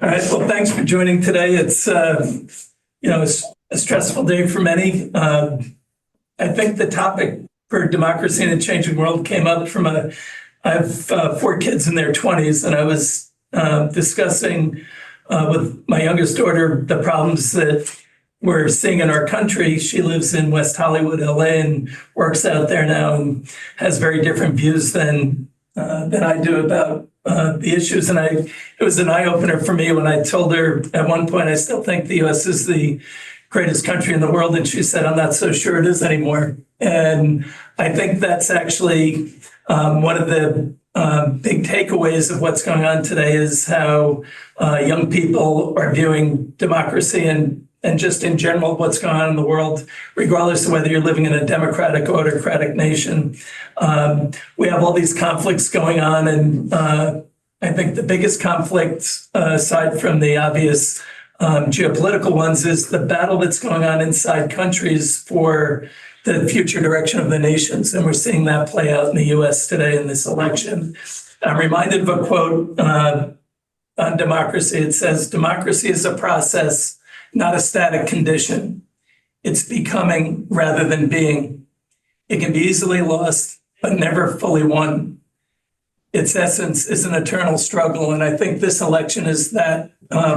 All right. Well, thanks for joining today. It's it's a stressful day for many. I think the topic for democracy in a changing world came up from I have four kids in their 20s, and I was discussing with my youngest daughter the problems that we're seeing in our country. She lives in West Hollywood, LA, and works out there now, and has very different views than I do about the issues. And it was an eye-opener for me when I told her at one point, I still think the U.S. is the greatest country in the world. And she said, I'm not so sure it is anymore. And I think that's actually one of the big takeaways of what's going on today is how young people are viewing democracy and just in general what's going on in the world, regardless of whether you're living in a democratic or autocratic nation. We have all these conflicts going on, and I think the biggest conflict, aside from the obvious geopolitical ones, is the battle that's going on inside countries for the future direction of the nations. And we're seeing that play out in the US today in this election. I'm reminded of a quote on democracy. It says, democracy is a process, not a static condition. It's becoming rather than being. It can be easily lost, but never fully won. Its essence is an eternal struggle. And I think this election is that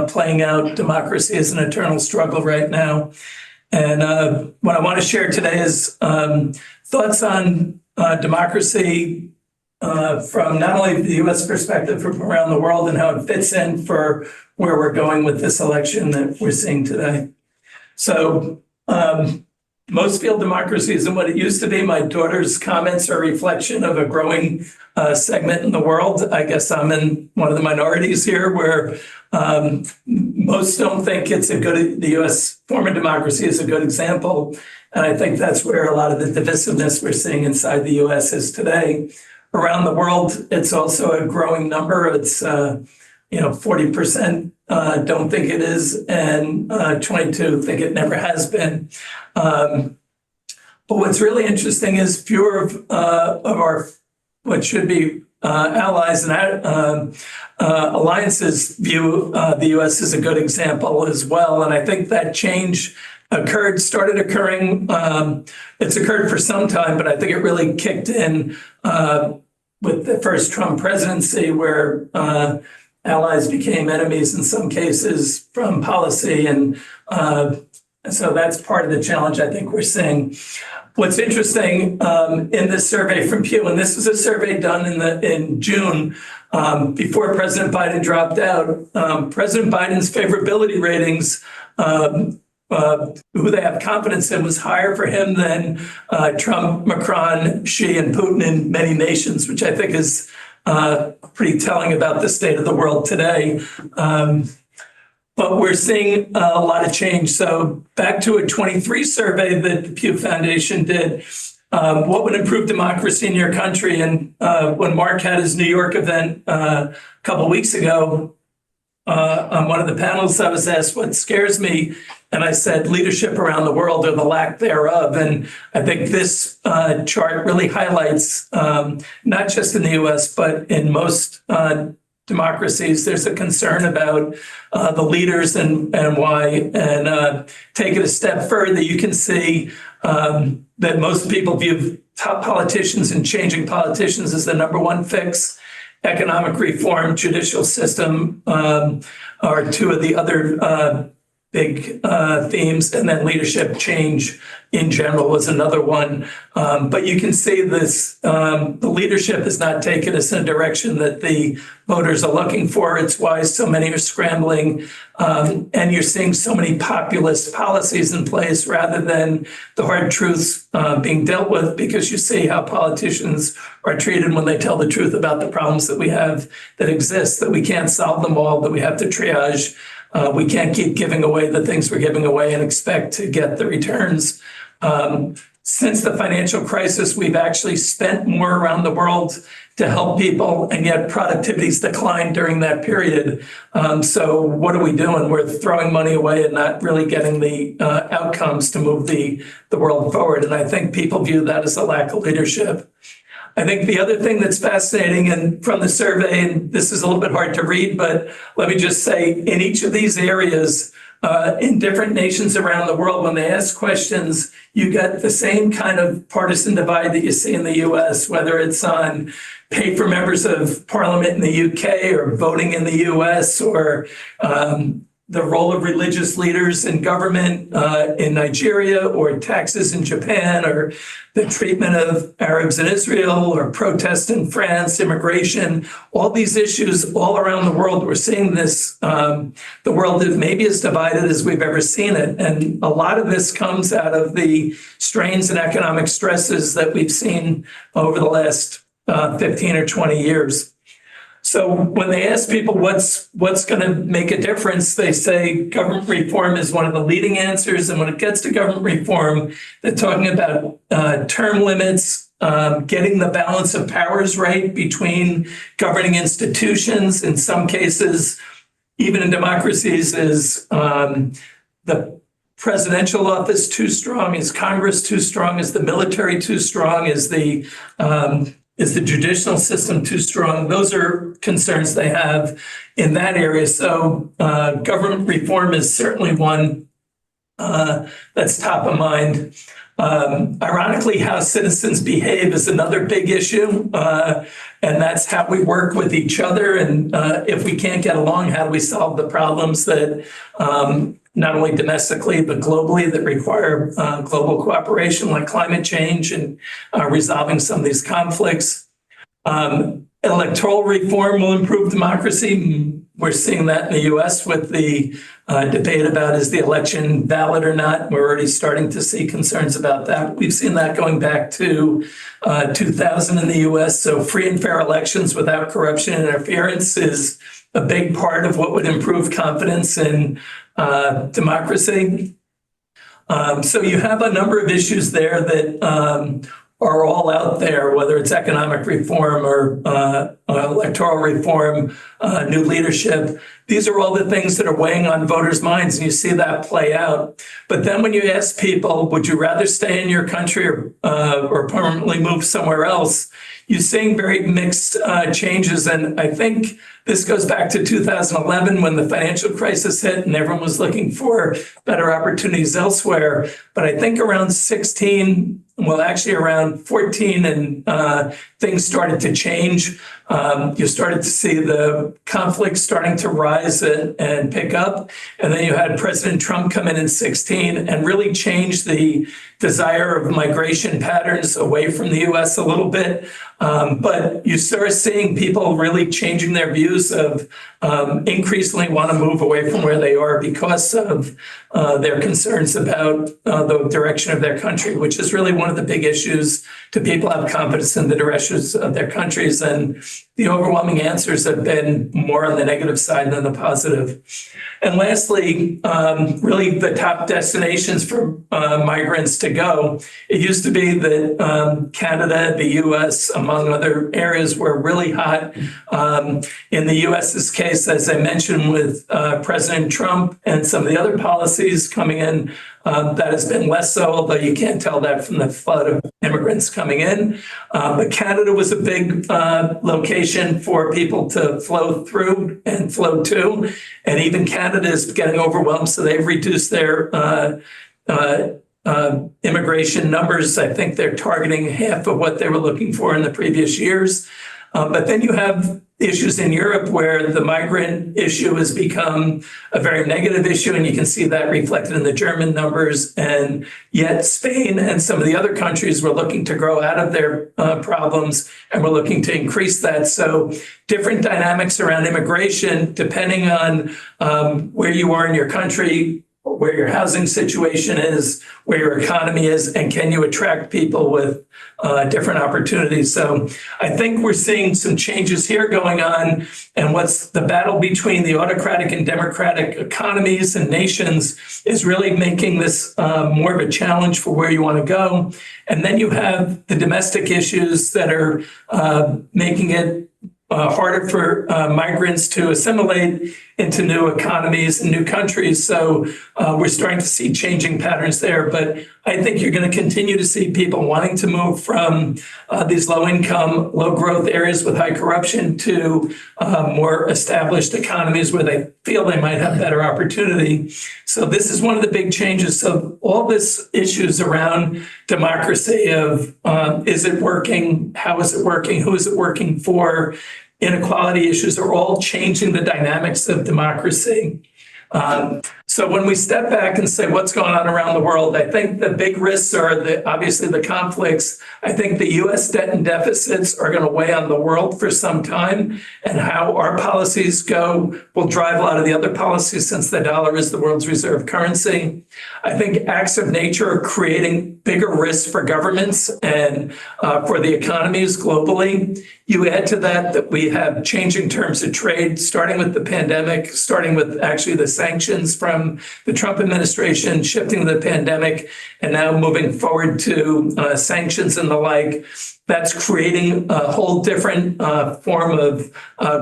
playing out. Democracy is an eternal struggle right now. And what I want to share today is thoughts on democracy from not only the U.S. perspective, from around the world, and how it fits in for where we're going with this election that we're seeing today. So most feel democracy isn't what it used to be. My daughter's comments are a reflection of a growing segment in the world. I guess I'm in one of the minorities here where most don't think the U.S. form of democracy is a good example. And I think that's where a lot of the divisiveness we're seeing inside the U.S. is today. Around the world, it's also a growing number. It's 40% don't think it is, and 22 think it never has been. But what's really interesting is fewer of our what should be allies and alliances view the U.S. as a good example as well. And I think that change started occurring. It's occurred for some time, but I think it really kicked in with the first Trump presidency, where allies became enemies in some cases from policy. And so that's part of the challenge I think we're seeing. What's interesting in this survey from Pew, and this was a survey done in June before President Biden dropped out, President Biden's favorability ratings, who they have confidence in, was higher for him than Trump, Macron, Xi, and Putin in many nations, which I think is pretty telling about the state of the world today. But we're seeing a lot of change. So back to a 23 survey that the Pew Foundation did, what would improve democracy in your country? And when Mark had his New York event a couple of weeks ago, on one of the panels, I was asked what scares me. And I said, leadership around the world, or the lack thereof. And I think this chart really highlights, not just in the US, but in most democracies, there's a concern about the leaders and why. And take it a step further, you can see that most people view top politicians and changing politicians as the number one fix. Economic reform, judicial system are two of the other big themes, and then leadership change in general was another one. But you can see this, the leadership has not taken us in a direction that the voters are looking for. It's why so many are scrambling. And you're seeing so many populist policies in place rather than the hard truths being dealt with, because you see how politicians are treated when they tell the truth about the problems that we have that exist, that we can't solve them all, that we have to triage. We can't keep giving away the things we're giving away and expect to get the returns. Since the financial crisis, we've actually spent more around the world to help people, and yet productivity's declined during that period. So what are we doing? We're throwing money away and not really getting the outcomes to move the world forward. And I think people view that as a lack of leadership. I think the other thing that's fascinating, and from the survey, and this is a little bit hard to read, but let me just say, in each of these areas, in different nations around the world, when they ask questions, you get the same kind of partisan divide that you see in the US, whether it's on pay for members of parliament in the UK or voting in the US, or the role of religious leaders in government in Nigeria, or taxes in Japan, or the treatment of Arabs in Israel, or protests in France, immigration, all these issues all around the world. We're seeing this, the world is maybe as divided as we've ever seen it. And a lot of this comes out of the strains and economic stresses that we've seen over the last 15 or 20 years. So when they ask people what's going to make a difference, they say government reform is one of the leading answers. And when it gets to government reform, they're talking about term limits, getting the balance of powers right between governing institutions. In some cases, even in democracies, is the presidential office too strong? Is Congress too strong? Is the military too strong? Is the judicial system too strong? Those are concerns they have in that area. So government reform is certainly one that's top of mind. Ironically, how citizens behave is another big issue. And that's how we work with each other. And if we can't get along, how do we solve the problems that not only domestically, but globally, that require global cooperation, like climate change and resolving some of these conflicts. Electoral reform will improve democracy. We're seeing that in the US with the debate about, is the election valid or not? We're already starting to see concerns about that. We've seen that going back to 2000 in the US. So free and fair elections without corruption and interference is a big part of what would improve confidence in democracy. So you have a number of issues there that are all out there, whether it's economic reform or electoral reform, new leadership. These are all the things that are weighing on voters' minds, and you see that play out. But then when you ask people, would you rather stay in your country or permanently move somewhere else, you're seeing very mixed changes. And I think this goes back to 2011 when the financial crisis hit and everyone was looking for better opportunities elsewhere. But I think around 16, well, actually around 14, and things started to change. You started to see the conflict starting to rise and pick up. And then you had President Trump come in 16 and really change the desire of migration patterns away from the US a little bit. But you start seeing people really changing their views of increasingly want to move away from where they are because of their concerns about the direction of their country, which is really one of the big issues. Do people have confidence in the directions of their countries? And the overwhelming answers have been more on the negative side than the positive. And lastly, really the top destinations for migrants to go. It used to be that Canada, the US, among other areas, were really hot. In the US's case, as I mentioned, with President Trump and some of the other policies coming in, that has been less so, although you can't tell that from the flood of immigrants coming in. But Canada was a big location for people to flow through and flow to. And even Canada is getting overwhelmed, so they've reduced their immigration numbers. I think they're targeting half of what they were looking for in the previous years. But then you have issues in Europe where the migrant issue has become a very negative issue, and you can see that reflected in the German numbers. And yet Spain and some of the other countries were looking to grow out of their problems, and we're looking to increase that. So different dynamics around immigration, depending on where you are in your country, where your housing situation is, where your economy is, and can you attract people with different opportunities. So I think we're seeing some changes here going on, and what's the battle between the autocratic and democratic economies and nations is really making this more of a challenge for where you want to go. And then you have the domestic issues that are making it harder for migrants to assimilate into new economies and new countries. So we're starting to see changing patterns there. But I think you're going to continue to see people wanting to move from these low income, low growth areas with high corruption to more established economies where they feel they might have better opportunity. So this is one of the big changes. So all this issues around democracy of is it working? How is it working? Who is it working for? Inequality issues are all changing the dynamics of democracy. So when we step back and say what's going on around the world, I think the big risks are obviously the conflicts. I think the U.S. debt and deficits are going to weigh on the world for some time, and how our policies go will drive a lot of the other policies since the dollar is the world's reserve currency. I think acts of nature are creating bigger risks for governments and for the economies globally. You add to that we have changing terms of trade, starting with the pandemic, starting with actually the sanctions from the Trump administration, shifting to the pandemic, and now moving forward to sanctions and the like. That's creating a whole different form of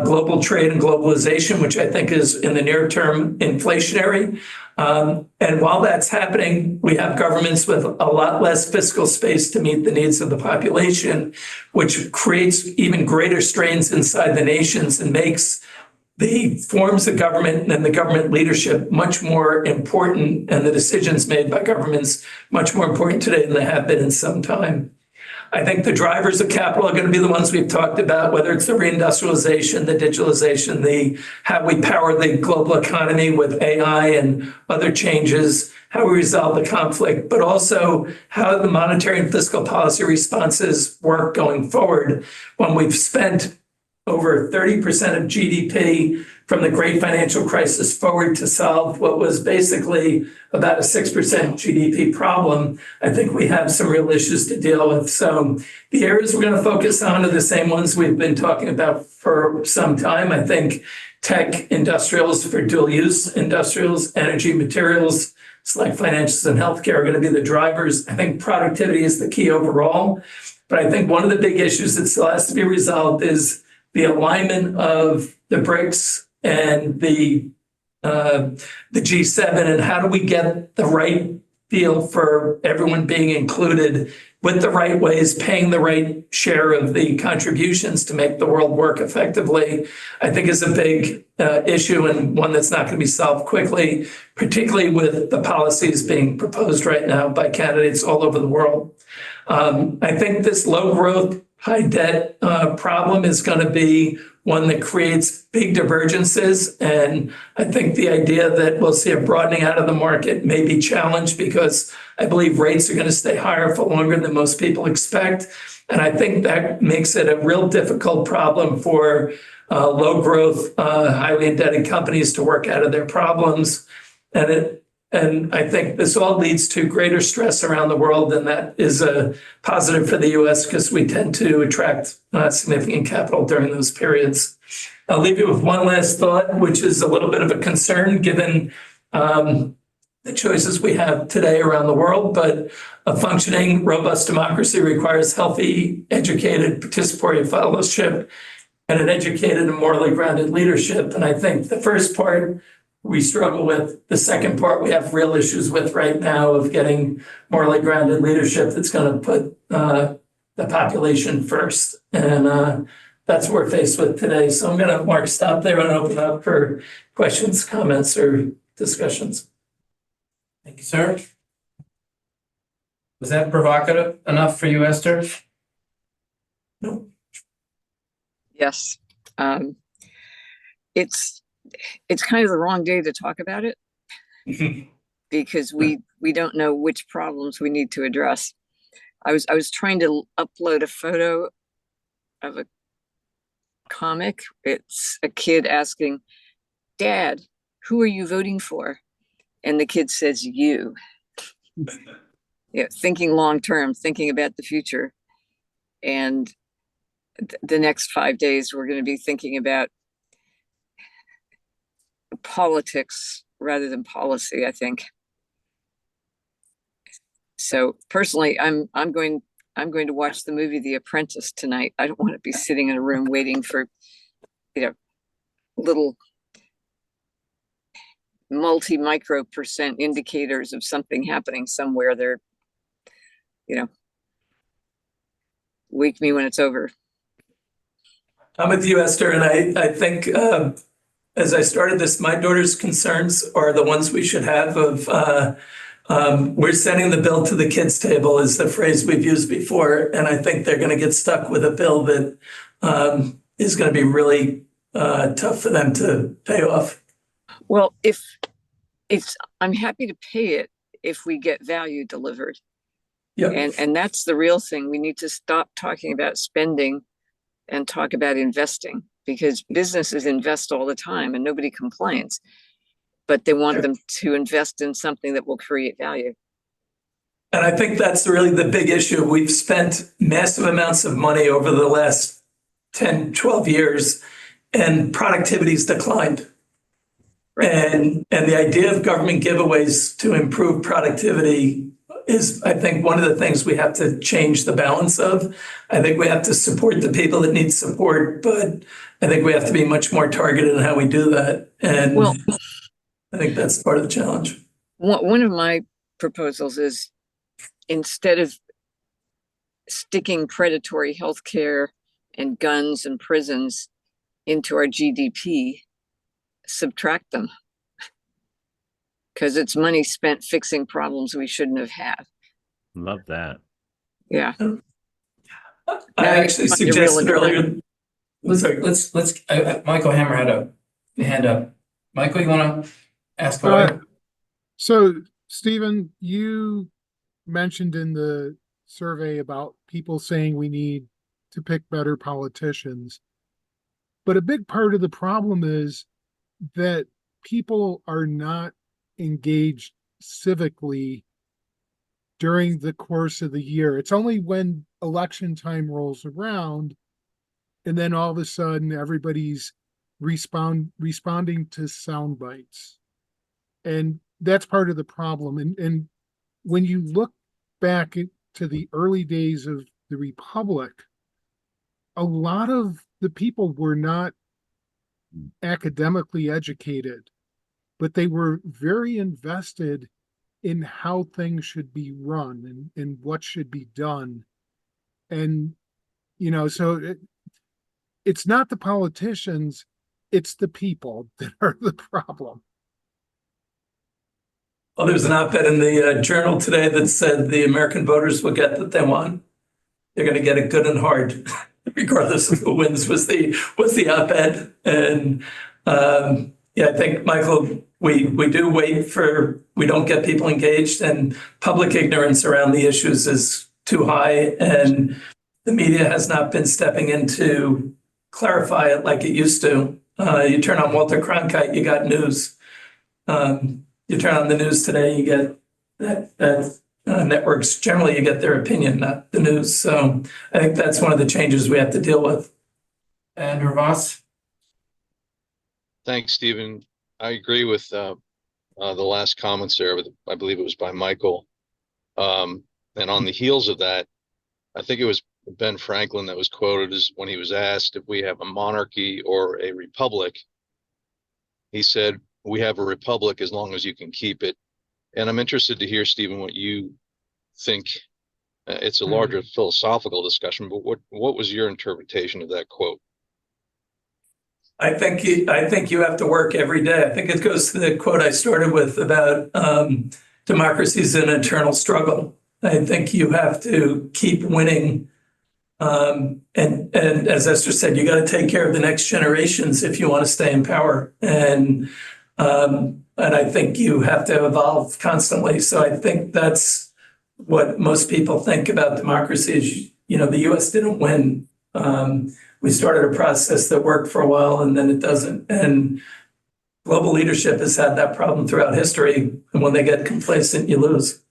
global trade and globalization, which I think is in the near term inflationary. And while that's happening, we have governments with a lot less fiscal space to meet the needs of the population, which creates even greater strains inside the nations and makes the forms of government and the government leadership much more important, and the decisions made by governments much more important today than they have been in some time. I think the drivers of capital are going to be the ones we've talked about, whether it's the reindustrialization, the digitalization, how we power the global economy with AI and other changes, how we resolve the conflict, but also how the monetary and fiscal policy responses work going forward when we've spent over 30% of GDP from the great financial crisis forward to solve what was basically about a 6% GDP problem. I think we have some real issues to deal with. So the areas we're going to focus on are the same ones we've been talking about for some time. I think tech, industrials for dual use, industrials, energy, materials, like financials and healthcare are going to be the drivers. I think productivity is the key overall. But I think one of the big issues that still has to be resolved is the alignment of the BRICS and the G7, and how do we get the right feel for everyone being included with the right ways, paying the right share of the contributions to make the world work effectively, I think is a big issue, and one that's not going to be solved quickly, particularly with the policies being proposed right now by candidates all over the world. I think this low growth, high debt problem is going to be one that creates big divergences. And I think the idea that we'll see a broadening out of the market may be challenged, because I believe rates are going to stay higher for longer than most people expect. And I think that makes it a real difficult problem for low growth, highly indebted companies to work out of their problems. And I think this all leads to greater stress around the world, and that is a positive for the U.S. because we tend to attract significant capital during those periods. I'll leave you with one last thought, which is a little bit of a concern given the choices we have today around the world. But a functioning, robust democracy requires healthy, educated, participatory fellowship and an educated and morally grounded leadership. And I think the first part we struggle with. The second part we have real issues with right now of getting morally grounded leadership that's going to put the population first. And that's what we're faced with today. So I'm going to, Mark, stop there and open up for questions, comments, or discussions. Thank you, sir. Was that provocative enough for you, Esther? No. Yes. It's kind of the wrong day to talk about it because we don't know which problems we need to address. I was trying to upload a photo of a comic. It's a kid asking, "Dad, who are you voting for?" And the kid says, "You." Yeah, thinking long term, thinking about the future. And the next 5 days, we're going to be thinking about politics rather than policy, I think. So personally, I'm going to watch the movie The Apprentice tonight. I don't want to be sitting in a room waiting for, little multi-micro percent indicators of something happening somewhere. They're, wake me when it's over. I'm with you, Esther, and I think as I started this, my daughter's concerns are the ones we should have of we're sending the bill to the kids' table is the phrase we've used before, and I think they're going to get stuck with a bill that is going to be really tough for them to pay off. Well, I'm happy to pay it if we get value delivered. Yeah. And that's the real thing. We need to stop talking about spending and talk about investing, because businesses invest all the time and nobody complains, but they want them to invest in something that will create value. And I think that's really the big issue. We've spent massive amounts of money over the last 10, 12 years, and productivity's declined. Right. And the idea of government giveaways to improve productivity is, I think, one of the things we have to change the balance of. I think we have to support the people that need support, but I think we have to be much more targeted in how we do that. And well, I think that's part of the challenge. One of my proposals is, instead of sticking predatory healthcare and guns and prisons into our GDP, subtract them, because it's money spent fixing problems we shouldn't have had. Love that. Yeah. I actually suggested earlier. Let's Michael Hammer had a hand up. Michael, you want to ask away? So, Stephen, you mentioned in the survey about people saying we need to pick better politicians. But a big part of the problem is that people are not engaged civically during the course of the year. It's only when election time rolls around, and then all of a sudden everybody's responding to sound bites. And that's part of the problem. And when you look back to the early days of the Republic, a lot of the people were not academically educated, but they were very invested in how things should be run and what should be done. And, so it's not the politicians, it's the people that are the problem. Well, there's an op-ed in the Journal today that said the American voters will get what they want. They're going to get it good and hard, regardless of who wins, was the op-ed. And I think, Michael, we don't get people engaged, and public ignorance around the issues is too high, and the media has not been stepping in to clarify it like it used to. You turn on Walter Cronkite, you got news. You turn on the news today, you get that networks, generally you get their opinion, not the news. So I think that's one of the changes we have to deal with. Andrew Voss. Thanks, Stephen. I agree with the last comments there, but I believe it was by Michael. And on the heels of that, I think it was Ben Franklin that was quoted as when he was asked if we have a monarchy or a republic. He said, "We have a republic as long as you can keep it." And I'm interested to hear, Stephen, what you think. It's a larger philosophical discussion, but what was your interpretation of that quote? I think you have to work every day. I think it goes to the quote I started with about democracy is an eternal struggle. I think you have to keep winning. And as Esther said, you got to take care of the next generations if you want to stay in power. And I think you have to evolve constantly. So I think that's what most people think about democracy is, the U.S. didn't win. We started a process that worked for a while and then it doesn't. And global leadership has had that problem throughout history. And when they get complacent, you lose.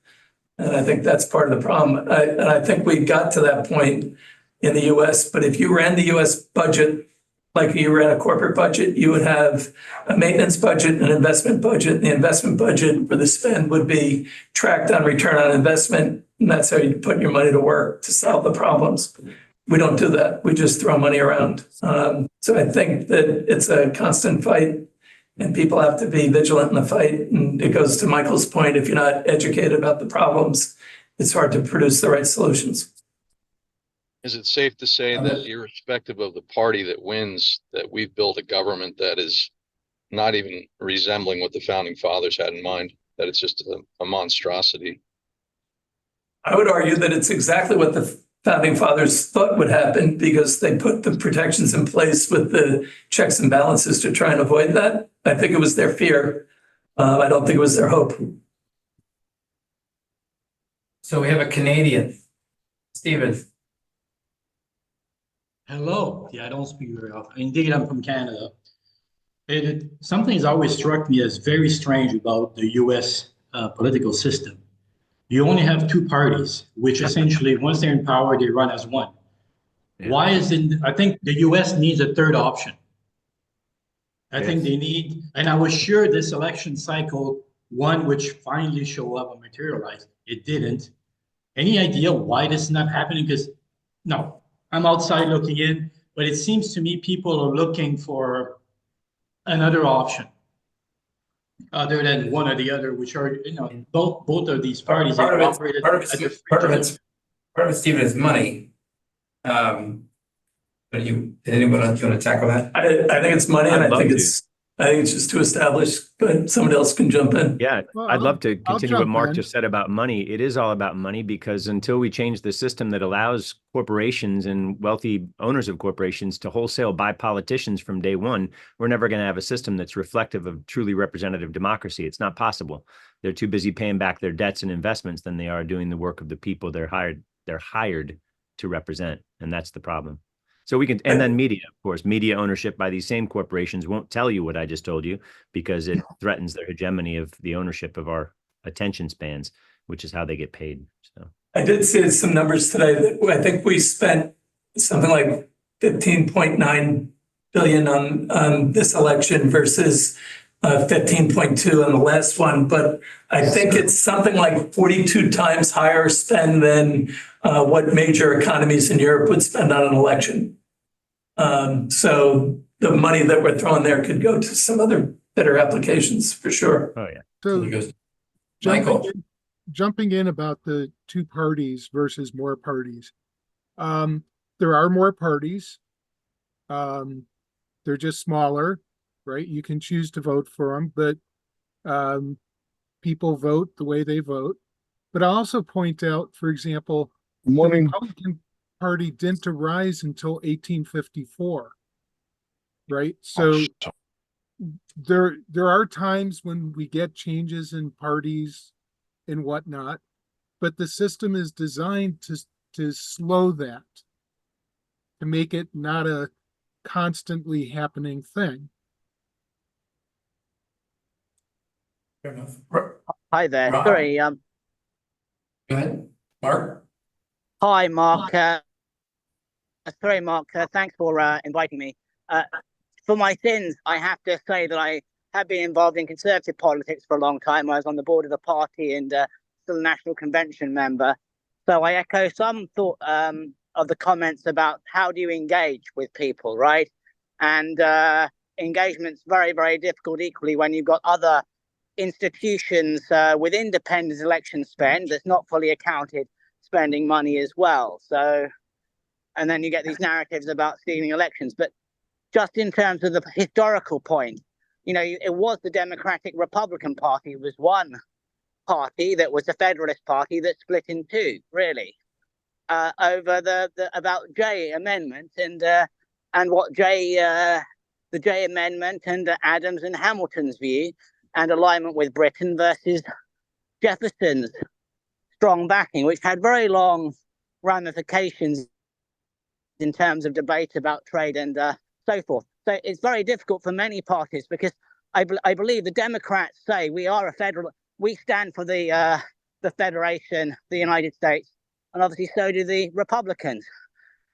And I think that's part of the problem. And I think we got to that point in the U.S. But if you ran the U.S. budget like you ran a corporate budget, you would have a maintenance budget, an investment budget. And the investment budget for the spend would be tracked on return on investment. And that's how you put your money to work to solve the problems. We don't do that. We just throw money around. So I think that it's a constant fight and people have to be vigilant in the fight. And it goes to Michael's point, if you're not educated about the problems, it's hard to produce the right solutions. Is it safe to say that irrespective of the party that wins, that we've built a government that is not even resembling what the founding fathers had in mind, that it's just a monstrosity? I would argue that it's exactly what the founding fathers thought would happen, because they put the protections in place with the checks and balances to try and avoid that. I think it was their fear. I don't think it was their hope. So we have a Canadian, Stephen. Hello. Yeah, I don't speak very often. Indeed, I'm from Canada. Something has always struck me as very strange about the US political system. You only have two parties, which essentially, once they're in power, they run as one. Yeah. Why isn't, I think the US needs a third option. I think they need, and I was sure this election cycle, one which finally show up and materialize, it didn't. Any idea why this is not happening? Because, no. I'm outside looking in, but it seems to me people are looking for another option other than one or the other, which are, both of these parties have operated. Part of it, Stephen, is money. But anyone else you want to tackle that? I think it's money, and I think it's just too established, but somebody else can jump in. Yeah, well, I'd love to continue what Mark just said about money. It is all about money, because until we change the system that allows corporations and wealthy owners of corporations to wholesale buy politicians from day one, we're never going to have a system that's reflective of truly representative democracy. It's not possible. They're too busy paying back their debts and investments than they are doing the work of the people they're hired to represent. And that's the problem. So we can, and then media, of course, media ownership by these same corporations won't tell you what I just told you, because it threatens their hegemony of the ownership of our attention spans, which is how they get paid. So I did see some numbers today that I think we spent something like 15.9 billion on this election versus 15.2 on the last one. But I think it's something like 42 times higher spend than what major economies in Europe would spend on an election. So the money that we're throwing there could go to some other better applications for sure. Oh yeah. So jumping in about the two parties versus more parties. There are more parties. They're just smaller, right? You can choose to vote for them, but people vote the way they vote. But I also point out, for example, the Republican Party didn't arise until 1854, right? So there are times when we get changes in parties and whatnot, but the system is designed to slow that, to make it not a constantly happening thing. Fair enough. Hi there. Rob? Sorry. Go ahead, Mark. Hi, Mark. Sorry, Mark. Thanks for inviting me. For my sins, I have to say that I have been involved in conservative politics for a long time. I was on the board of the party and still a national convention member. So I echo some thought of the comments about how do you engage with people, right? And engagement's very, very difficult equally when you've got other institutions with independent election spend that's not fully accounted spending money as well. So, and then you get these narratives about stealing elections. But just in terms of the historical point, it was the Democratic Republican Party was one party that was the Federalist Party that split in two, really, over the about Jay Amendment and what the Jay Amendment and Adams and Hamilton's view and alignment with Britain versus Jefferson's strong backing, which had very long ramifications in terms of debate about trade and so forth. So it's very difficult for many parties because I believe the Democrats say we stand for the Federation, the United States, and obviously so do the Republicans.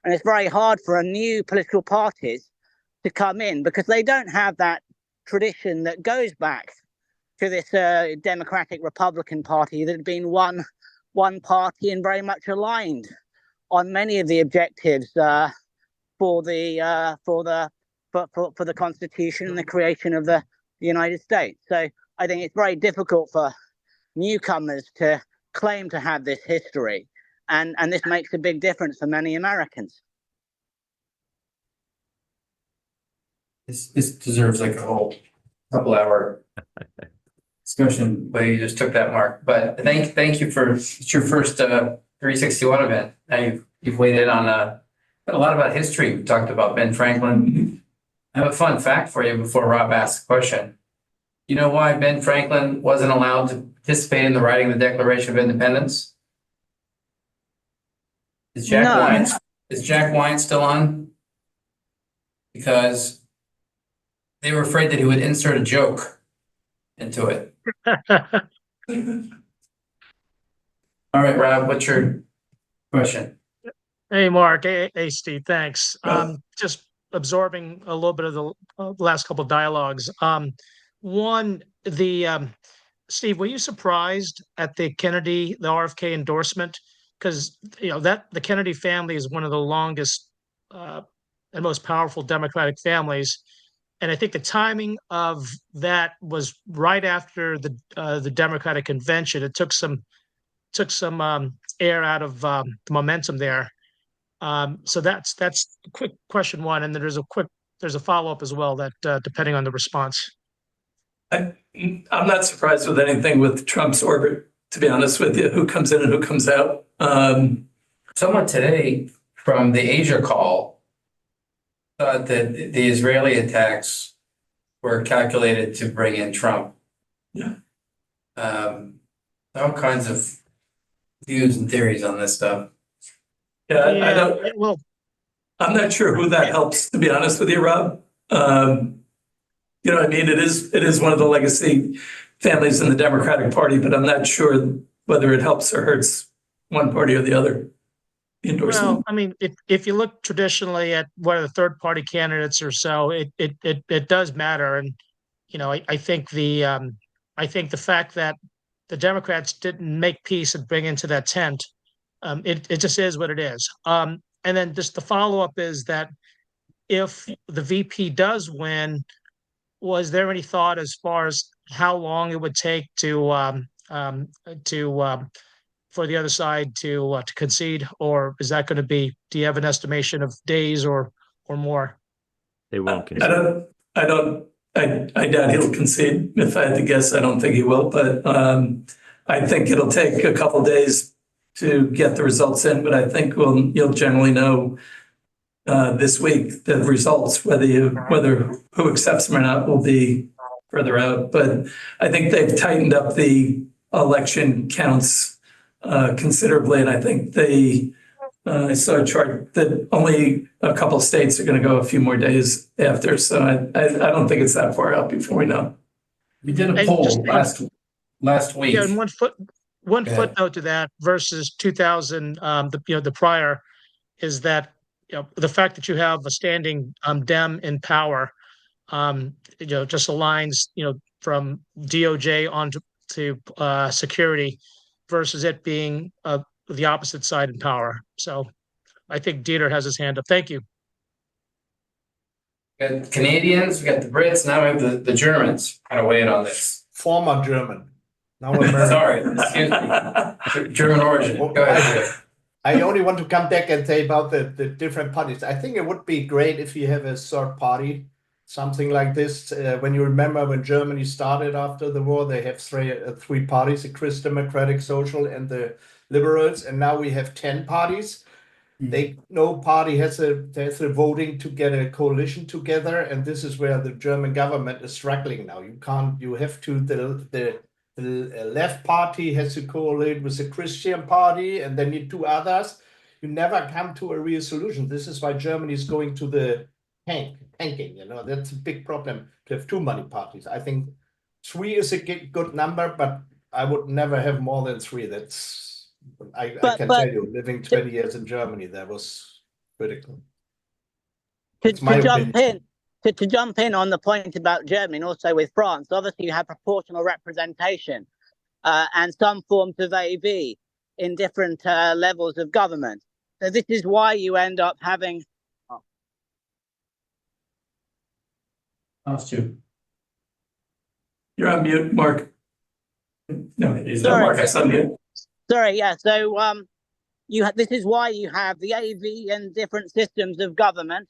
And it's very hard for a new political parties to come in because they don't have that tradition that goes back to this Democratic Republican Party that had been one party and very much aligned on many of the objectives for the Constitution and the creation of the the United States. So I think it's very difficult for newcomers to claim to have this history. And this makes a big difference for many Americans. This deserves like a whole couple hour discussion, but you just took that, Mark. But thank you for, it's your first 361 event. Now you've weighed in on a lot about history. We talked about Ben Franklin. I have a fun fact for you before Rob asks a question. You know why Ben Franklin wasn't allowed to participate in the writing of the Declaration of Independence? Is Jack Wine still on? Because they were afraid that he would insert a joke into it. All right, Rob, what's your question? Hey, Mark. Hey, Steve. Thanks. Just absorbing a little bit of the last couple of dialogues. Steve, were you surprised at the RFK endorsement? Because that the Kennedy family is one of the longest and most powerful Democratic families, and I think the timing of that was right after the Democratic convention. It took some air out of the momentum there. So that's quick question one, and then there's a follow-up as well that depending on the response. I'm not surprised with anything with Trump's orbit, to be honest with you, who comes in and who comes out. Someone today from the Asia call thought that the Israeli attacks were calculated to bring in Trump. Yeah. All kinds of views and theories on this stuff. Yeah, Well, I'm not sure who that helps, to be honest with you, Rob. You know what I mean? It is one of the legacy families in the Democratic Party, but I'm not sure whether it helps or hurts one party or the other. Well, I mean, if you look traditionally at what are the third party candidates or so, it does matter. And I think the fact that the Democrats didn't make peace and bring into that tent, it just is what it is. And then just the follow up is that if the VP does win, was there any thought as far as how long it would take for the other side to concede, or is that going to be? Do you have an estimation of days or more? They won't concede. I doubt he'll concede. If I had to guess, I don't think he will. But I think it'll take a couple of days to get the results in. But I think you'll generally know this week the results. Whether who accepts them or not will be further out. But I think they've tightened up the election counts considerably, and I think I saw a chart that only a couple of states are going to go a few more days after. So I don't think it's that far out before we know. We did a poll last week. Yeah, and one footnote to that versus 2000, the prior, is that the fact that you have a standing Dem in power, just aligns from DOJ on to security, versus it being the opposite side in power. So I think Dieter has his hand up. Thank you. We got the Canadians, we got the Brits, now we have the Germans kind of weighing on this. Former German. Now American. Sorry, excuse me. German origin. Go ahead. I only want to come back and say about the different parties. I think it would be great if you have a third party, something like this. When you remember when Germany started after the war, they have three parties: the Christian Democratic, Social, and the Liberals. And now we have 10 parties. No party has a voting to get a coalition together, and this is where the German government is struggling now. The left party has to coalesce with the Christian party, and then you two others. You never come to a real solution. This is why Germany is going to the tanking. That's a big problem to have too many parties. I think 3 is a good number, but I would never have more than 3. I can tell you, living 20 years in Germany, that was critical. To jump in on the point about Germany and also with France, obviously you have proportional representation and some forms of AV in different levels of government. So this is why you end up having. Lost you. You're on mute, Mark. No, he's not Sorry. Mark, I on mute. Sorry, yeah. So this is why you have the AV and different systems of government.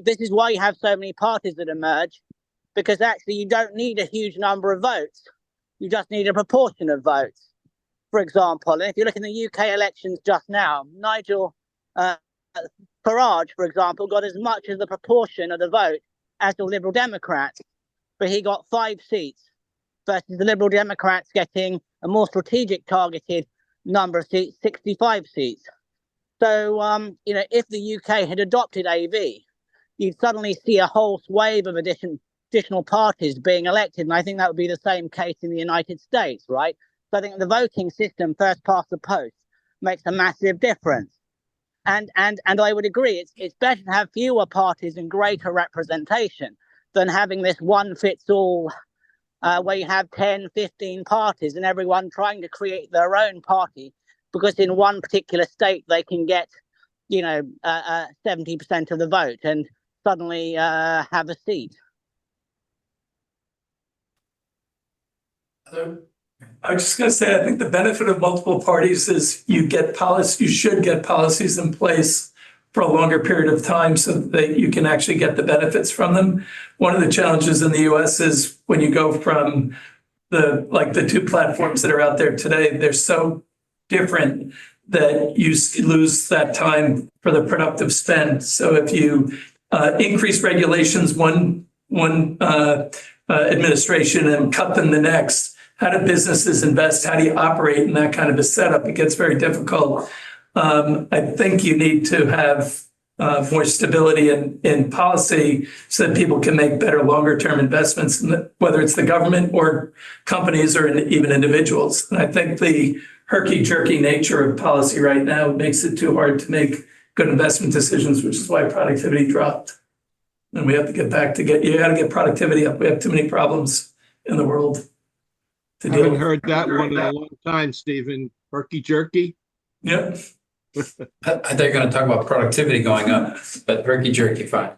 This is why you have so many parties that emerge, because actually you don't need a huge number of votes. You just need a proportion of votes. For example, and if you look in the UK elections just now, Nigel Farage, for example, got as much as the proportion of the vote as the Liberal Democrats, but he got 5 seats versus the Liberal Democrats getting a more strategic targeted number of seats, 65 seats. So, if the UK had adopted AV, you'd suddenly see a whole wave of additional parties being elected. And I think that would be the same case in the United States, right? So I think the voting system, first past the post, makes a massive difference. And I would agree, it's better to have fewer parties and greater representation than having this one-fits-all where you have 10, 15 parties and everyone trying to create their own party, because in one particular state they can get, 70% of the vote and suddenly have a seat. I was just going to say, I think the benefit of multiple parties is you should get policies in place for a longer period of time so that you can actually get the benefits from them. One of the challenges in the US is when you go from the 2 platforms that are out there today, they're so different that you lose that time for the productive spend. So if you increase regulations one administration and cut them the next, how do businesses invest? How do you operate in that kind of a setup? It gets very difficult. I think you need to have more stability in policy so that people can make better longer term investments, whether it's the government or companies or even individuals. And I think the herky-jerky nature of policy right now makes it too hard to make good investment decisions, which is why productivity dropped. And we have to you got to get productivity up. We have too many problems in the world to deal with. Haven't heard that one in a long time, Stephen. Herky jerky. Yep. I thought you were going to talk about productivity going up, but herky jerky, fine.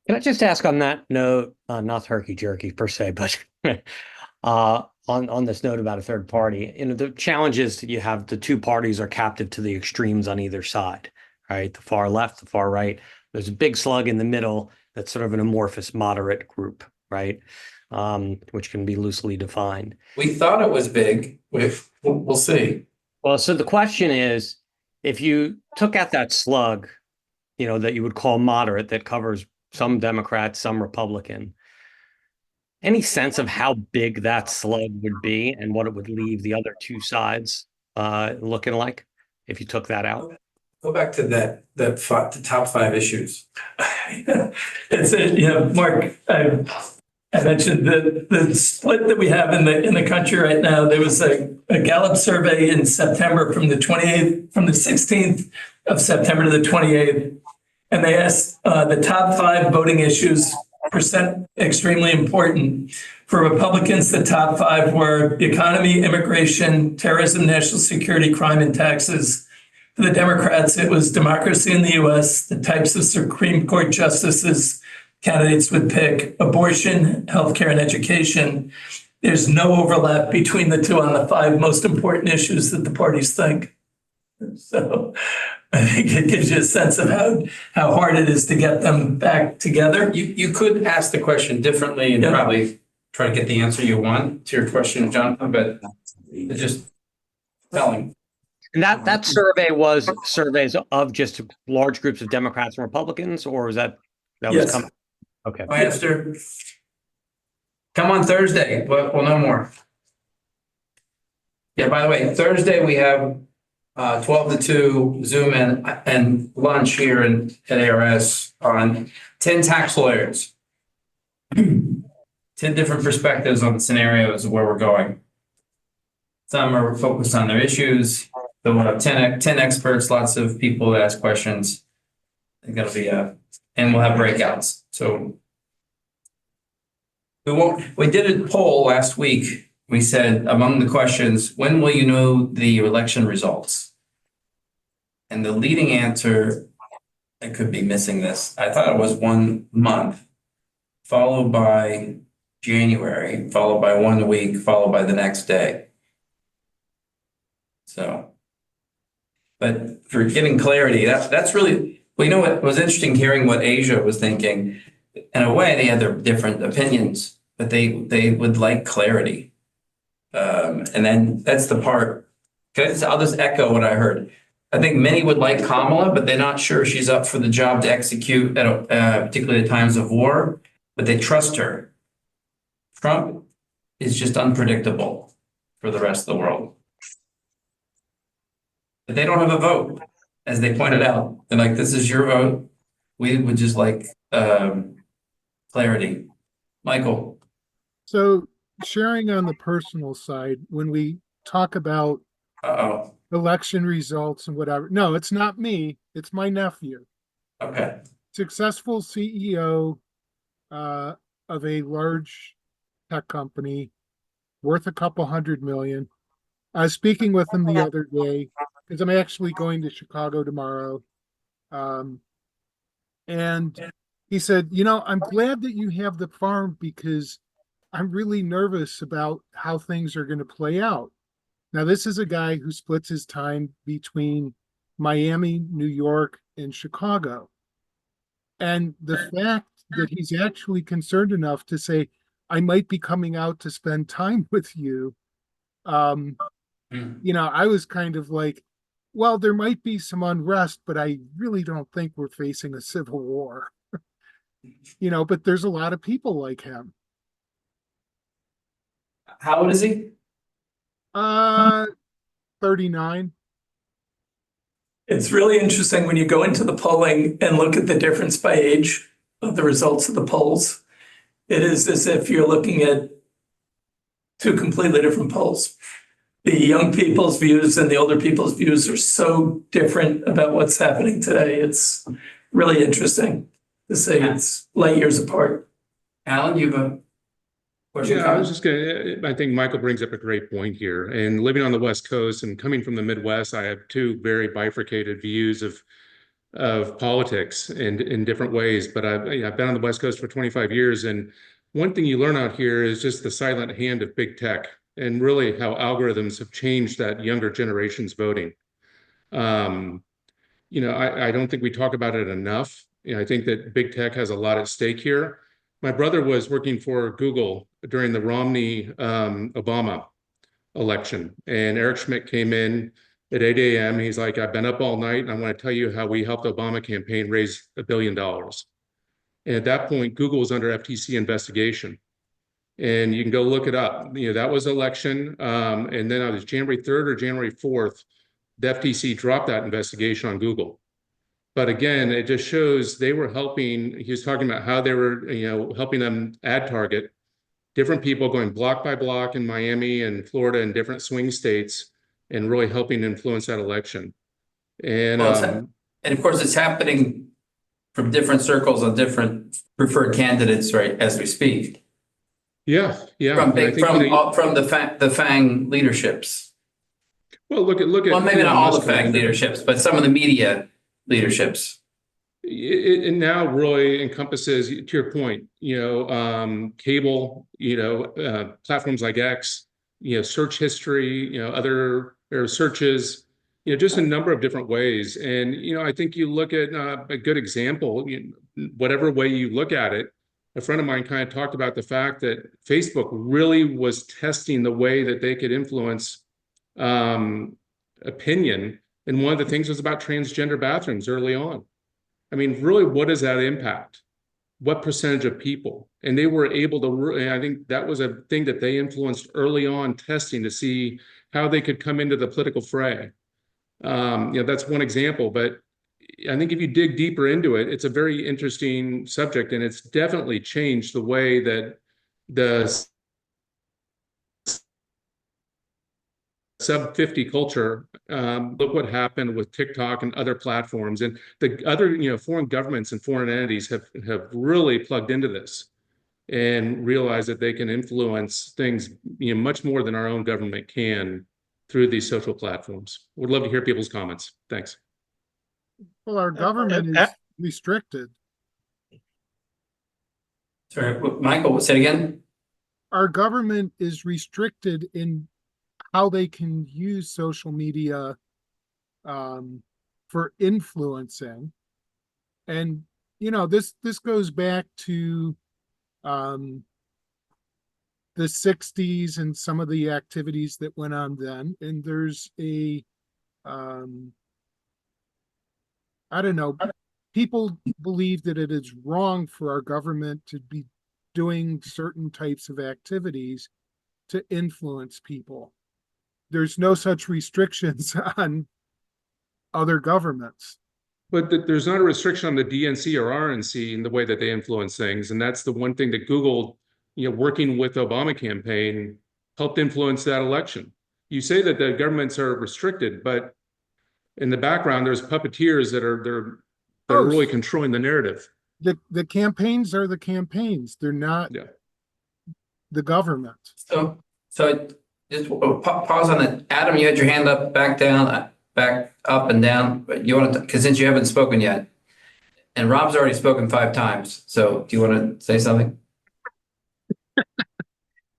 Can I just ask on that note, not herky jerky per se, but on this note about a third party, the challenge is that you have the 2 parties are captive to the extremes on either side, right? The far left, the far right. There's a big slug in the middle that's sort of an amorphous moderate group, right? Which can be loosely defined. We thought it was big. We'll see. Well, so the question is, if you took out that slug, that you would call moderate, that covers some Democrats, some Republican, any sense of how big that slug would be and what it would leave the other 2 sides looking like if you took that out? Go back to the top 5 issues. It's Mark, I mentioned the split that we have in the country right now. There was a Gallup survey in September from the 16th of September to the 28th. And they asked the top 5 voting issues, percent extremely important. For Republicans, the top 5 were the economy, immigration, terrorism, national security, crime, and taxes. For the Democrats, it was democracy in the US, the types of Supreme Court justices candidates would pick, abortion, healthcare, and education. There's no overlap between the 2 on the 5 most important issues that the parties think. So I think it gives you a sense of how hard it is to get them back together. You could ask the question differently and probably try to get the answer you want to your question, Jonathan, but it's just telling. And that survey was surveys of just large groups of Democrats and Republicans, or was that Yes. was okay. Master, come on Thursday. We'll know more. Yeah, by the way, Thursday we have 12 to 2 Zoom and lunch here at ARS on 10 tax lawyers. 10 different perspectives on the scenarios of where we're going. Some are focused on their issues. So we'll have 10 experts, lots of people that ask questions. I think that'll be and we'll have breakouts. So we did a poll last week. We said among the questions, when will you know the election results? And the leading answer, I could be missing this. I thought it was 1 month, followed by January, followed by 1 week, followed by the next day. So, but for giving clarity, that's really, well, you know what was interesting hearing what Asia was thinking. In a way, they had their different opinions, but they would like clarity. And then that's the part. I'll just echo what I heard. I think many would like Kamala, but they're not sure she's up for the job to execute, particularly at times of war, but they trust her. Trump is just unpredictable for the rest of the world. But they don't have a vote, as they pointed out. They're like, this is your vote. We would just like clarity. Michael. So sharing on the personal side, when we talk about election results and whatever, no, it's not me. It's my nephew. Okay. Successful CEO of a large tech company worth a couple $100 million. I was speaking with him the other day because I'm actually going to Chicago tomorrow. And he said, you know, I'm glad that you have the farm because I'm really nervous about how things are going to play out. Now, this is a guy who splits his time between Miami, New York, and Chicago. And the fact that he's actually concerned enough to say, I might be coming out to spend time with you. You know, I was kind of like, well, there might be some unrest, but I really don't think we're facing a civil war. You know, but there's a lot of people like him. How old is he? 39. It's really interesting when you go into the polling and look at the difference by age of the results of the polls. It is as if you're looking at two completely different polls. The young people's views and the older people's views are so different about what's happening today. It's really interesting to say it's light years apart. Alan, you have a question? Yeah, I was just I think Michael brings up a great point here. And living on the West Coast and coming from the Midwest, I have two very bifurcated views of politics in different ways. But I've been on the West Coast for 25 years. And one thing you learn out here is just the silent hand of big tech and really how algorithms have changed that younger generation's voting. You know, I don't think we talk about it enough. You know, I think that big tech has a lot at stake here. My brother was working for Google during the Romney-Obama election, and Eric Schmidt came in at 8 a.m. He's like, I've been up all night, and I want to tell you how we helped the Obama campaign raise $1 billion. And at that point, Google was under FTC investigation. And you can go look it up. You know, that was election. And then on was January 3rd or January 4th, the FTC dropped that investigation on Google. But again, it just shows they were helping. He was talking about how they were, you know, helping them ad target different people going block by block in Miami and Florida and different swing states and really helping influence that election. And, and of course, it's happening from different circles of different preferred candidates, right, as we speak. Yeah. From the FANG leaderships. Well, look at. Well, maybe not all the FANG leaderships, but some of the media leaderships. It now really encompasses, to your point, you know, cable, you know, platforms like X, you know, search history, you know, other searches, you know, just a number of different ways. And, you know, I think you look at a good example, whatever way you look at it. A friend of mine kind of talked about the fact that Facebook really was testing the way that they could influence opinion. And one of the things was about transgender bathrooms early on. I mean, really, what does that impact? What percentage of people? And they were able to, and I think that was a thing that they influenced early on, testing to see how they could come into the political fray. You know, that's one example, but I think if you dig deeper into it, it's a very interesting subject, and it's definitely changed the way that the sub 50 culture. Look what happened with TikTok and other platforms, and the other, you know, foreign governments and foreign entities have really plugged into this and realized that they can influence things, you know, much more than our own government can through these social platforms. Would love to hear people's comments. Thanks. Well, our government is restricted. Sorry, Michael, say it again. our government is restricted in how they can use social media for influencing. And, you know, this goes back to the 60s and some of the activities that went on then. And there's I don't know, people believe that it is wrong for our government to be doing certain types of activities to influence people. There's no such restrictions on other governments. But there's not a restriction on the DNC or RNC in the way that they influence things. And that's the one thing that Google, working with the Obama campaign, helped influence that election. You say that the governments are restricted, but in the background, there's puppeteers that are really controlling the narrative. The campaigns are the campaigns. They're not the government. So just pause on it. Adam, you had your hand up, back down, back up and down. But you want to, because since you haven't spoken yet, and Rob's already spoken 5 times. So do you want to say something?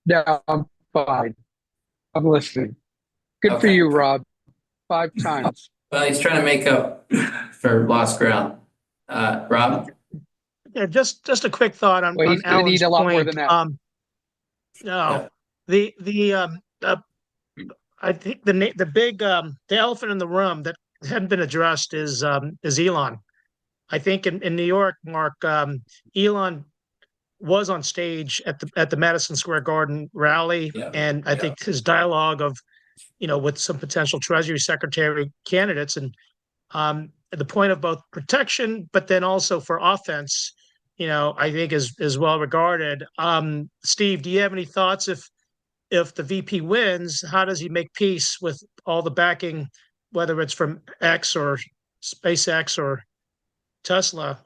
No, I'm fine. I'm listening. Good for you, Rob. 5 times. Well, he's trying to make up for lost ground. Rob? Yeah, just a quick thought on, Well, he's going to need a lot more than that. I think the big the elephant in the room that hadn't been addressed is Elon. I think in New York, Mark, Elon was on stage at the Madison Square Garden rally, and I think his dialogue of with some potential Treasury Secretary candidates and the point of both protection, but then also for offense, I think is well regarded. Steve, do you have any thoughts if the VP wins, how does he make peace with all the backing, whether it's from X or SpaceX or Tesla?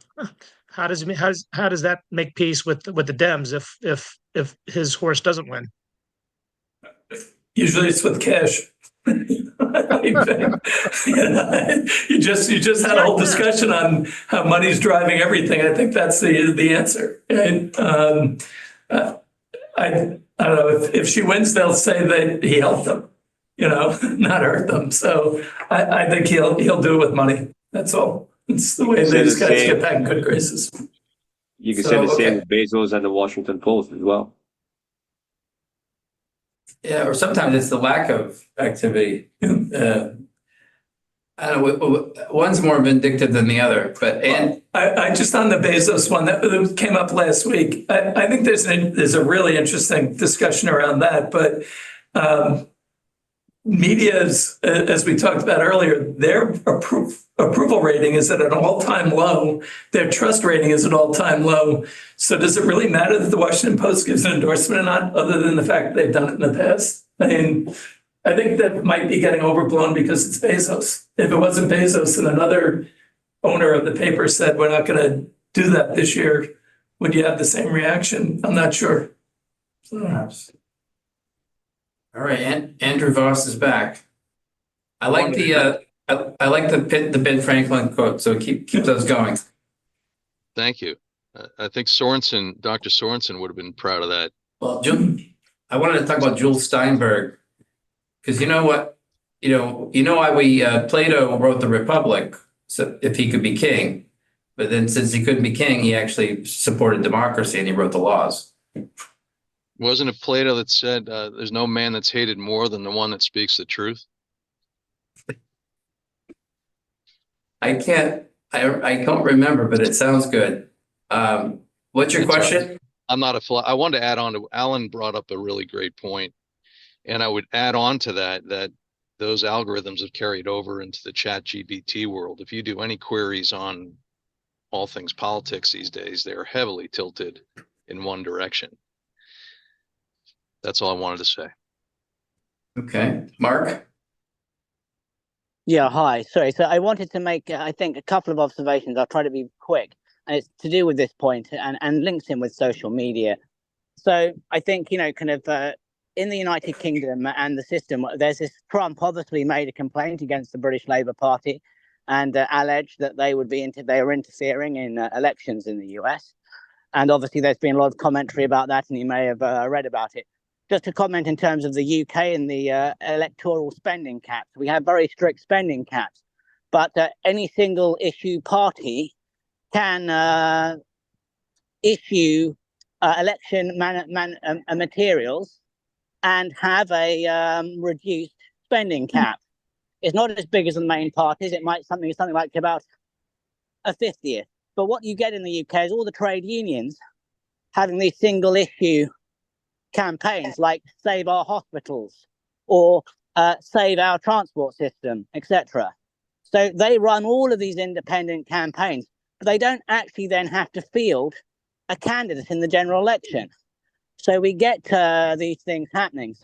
How does that make peace with the Dems if his horse doesn't win? Usually it's with cash. You just had a whole discussion on how money's driving everything. I think that's the answer. And I don't know if she wins, they'll say that he helped them, not hurt them. So I think he'll do it with money. That's all. It's the way these guys get back in good graces. You can say the same with Bezos and the Washington Post as well. Yeah, or sometimes it's the lack of activity. I don't know, one's more vindictive than the other, but I just on the Bezos one that came up last week. I think there's a really interesting discussion around that, but media's, as we talked about earlier, their approval rating is at an all-time low. Their trust rating is at all-time low. So does it really matter that the Washington Post gives an endorsement or not, other than the fact that they've done it in the past? I mean, I think that might be getting overblown because it's Bezos. If it wasn't Bezos and another owner of the paper said, we're not going to do that this year, would you have the same reaction? I'm not sure. Perhaps. All right, Andrew Voss is back. I like the Ben Franklin quote, so keep those going. Thank you. I think Dr. Sorensen would have been proud of that. Well, I wanted to talk about Jules Steinberg, because you know what, why Plato wrote the Republic, so if he could be king, but then since he couldn't be king, he actually supported democracy and he wrote the laws. Wasn't it Plato that said, there's no man that's hated more than the one that speaks the truth? I don't remember, but it sounds good. What's your question? I wanted to add on to, Alan brought up a really great point, and I would add on to that those algorithms have carried over into the ChatGPT world. If you do any queries on all things politics these days, they're heavily tilted in one direction. That's all I wanted to say. Okay, Mark? Yeah, hi. Sorry. So I wanted to make, I think, a couple of observations. I'll try to be quick. And it's to do with this point and links in with social media. So I think, in the United Kingdom and the system, there's this Trump obviously made a complaint against the British Labour Party and alleged that they were interfering in elections in the US. And obviously, there's been a lot of commentary about that, and you may have read about it. Just to comment in terms of the UK and the electoral spending caps, we have very strict spending caps, but any single issue party can issue election materials and have a reduced spending cap. It's not as big as the main parties. It might something like about a 50th. But what you get in the UK is all the trade unions having these single issue campaigns like Save Our Hospitals or Save Our Transport System, etc. So they run all of these independent campaigns, but they don't actually then have to field a candidate in the general election. So we get these things happening.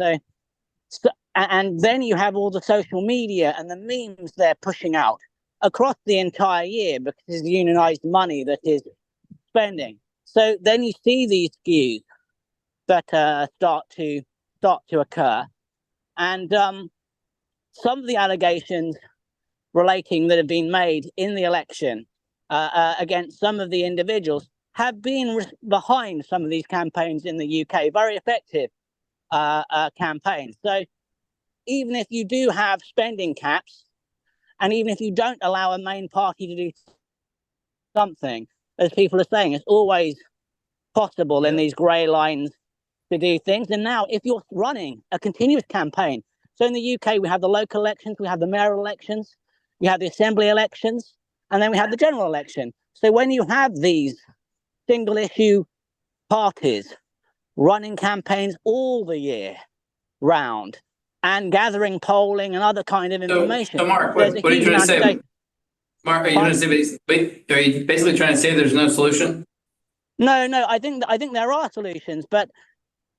And then you have all the social media and the memes they're pushing out across the entire year because it's unionized money that is spending. So then you see these skews that start to occur, and some of the allegations relating that have been made in the election against some of the individuals have been behind some of these campaigns in the UK, very effective campaigns. So even if you do have spending caps, and even if you don't allow a main party to do something, as people are saying, it's always possible in these grey lines to do things. And now if you're running a continuous campaign, so in the UK, we have the local elections, we have the mayoral elections, we have the assembly elections, and then we have the general election. So when you have these single issue parties running campaigns all the year round, and gathering polling and other kind of information. So Mark, what are you trying to say? Mark, are you trying to say, are you basically trying to say there's no solution? No, I think there are solutions, but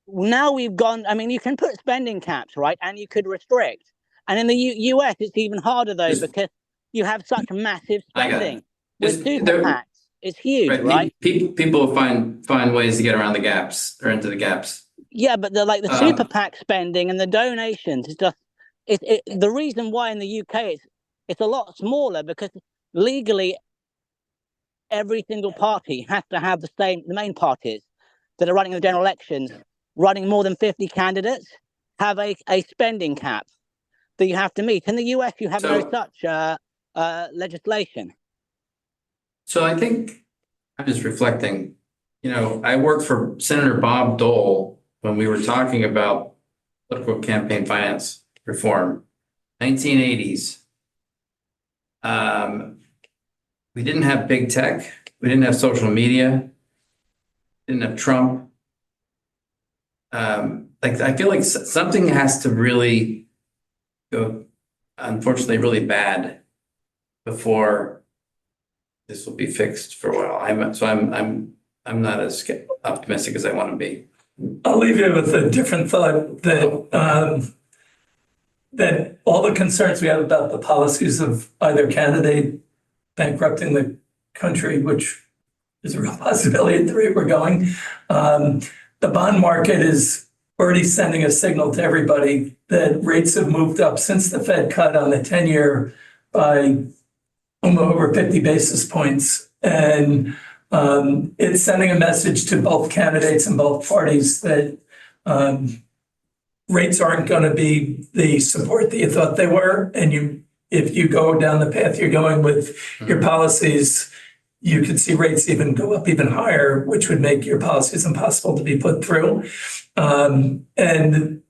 now we've gone, I mean, you can put spending caps, right? And you could restrict. And in the US, it's even harder though, because you have such massive spending. With super PACs, it's huge, right? People find ways to get around the gaps or into the gaps. Yeah, but the super PAC spending and the donations is just the reason why in the UK it's a lot smaller, because legally every single party has to have the main parties that are running the general elections, running more than 50 candidates, have a spending cap that you have to meet. In the US, you have no such legislation. So I think I'm just reflecting, I worked for Senator Bob Dole when we were talking about political campaign finance reform, 1980s. We didn't have big tech. We didn't have social media. Didn't have Trump. I feel like something has to really go, unfortunately, really bad before this will be fixed for a while. I'm not as optimistic as I want to be. I'll leave you with a different thought that that all the concerns we have about the policies of either candidate bankrupting the country, which is a real possibility at the rate we're going. The bond market is already sending a signal to everybody that rates have moved up since the Fed cut on the 10-year by over 50 basis points. And it's sending a message to both candidates and both parties that rates aren't going to be the support that you thought they were. And if you go down the path you're going with your policies, you could see rates even go up even higher, which would make your policies impossible to be put through. And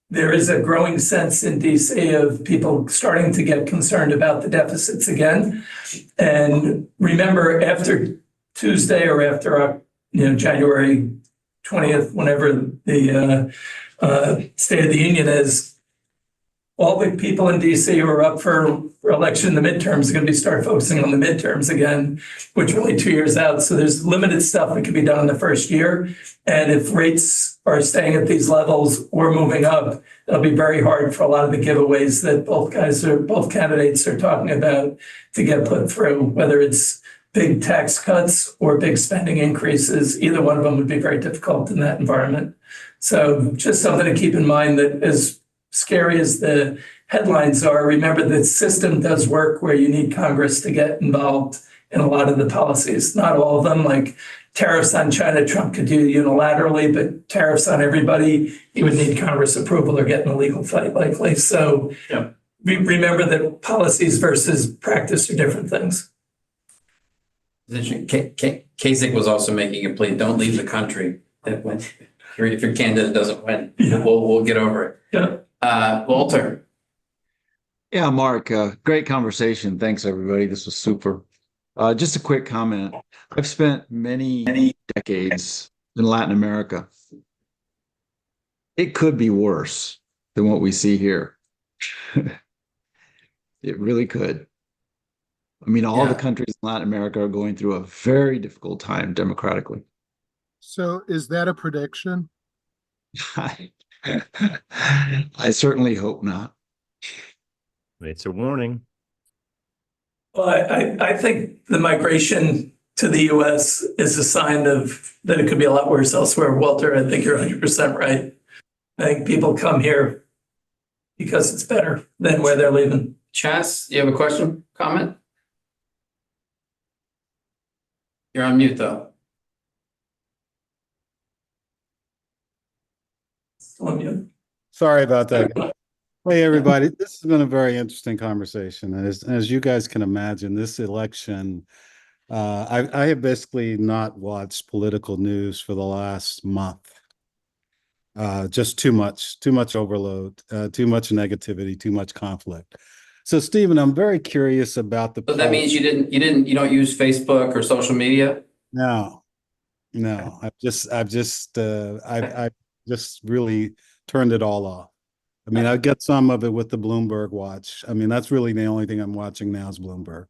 there is a growing sense in DC of people starting to get concerned about the deficits again. And remember, after Tuesday or after January 20th, whenever the State of the Union is, all the people in DC who are up for election in the midterms are going to start focusing on the midterms again, which are only 2 years out. So there's limited stuff that can be done in the first year. And if rates are staying at these levels or moving up, it'll be very hard for a lot of the giveaways that both candidates are talking about to get put through, whether it's big tax cuts or big spending increases. Either one of them would be very difficult in that environment. So just something to keep in mind, that as scary as the headlines are, remember the system does work where you need Congress to get involved in a lot of the policies. Not all of them, like tariffs on China, Trump could do unilaterally, but tariffs on everybody, he would need Congress approval or get in a legal fight likely. So remember that policies versus practice are different things. Kasich was also making a plea, don't leave the country. That when if your candidate doesn't win, we'll get over it. Walter. Yeah, Mark, great conversation. Thanks, everybody. This was super. Just a quick comment. I've spent many decades in Latin America. It could be worse than what we see here. It really could. I mean, all the countries in Latin America are going through a very difficult time democratically. So is that a prediction? I certainly hope not. It's a warning. Well, I think the migration to the U.S. is a sign of that it could be a lot worse elsewhere. Walter, I think you're 100% right. I think people come here because it's better than where they're leaving. Chas, you have a question, comment? You're on mute, though. Still on mute. Sorry about that. Hey, everybody. This has been a very interesting conversation. And as you guys can imagine, this election, I have basically not watched political news for the last month. Just too much overload, too much negativity, too much conflict. So, Stephen, I'm very curious about the. So that means you don't use Facebook or social media? No. I've just really turned it all off. I mean, I get some of it with the Bloomberg watch. I mean, that's really the only thing I'm watching now is Bloomberg.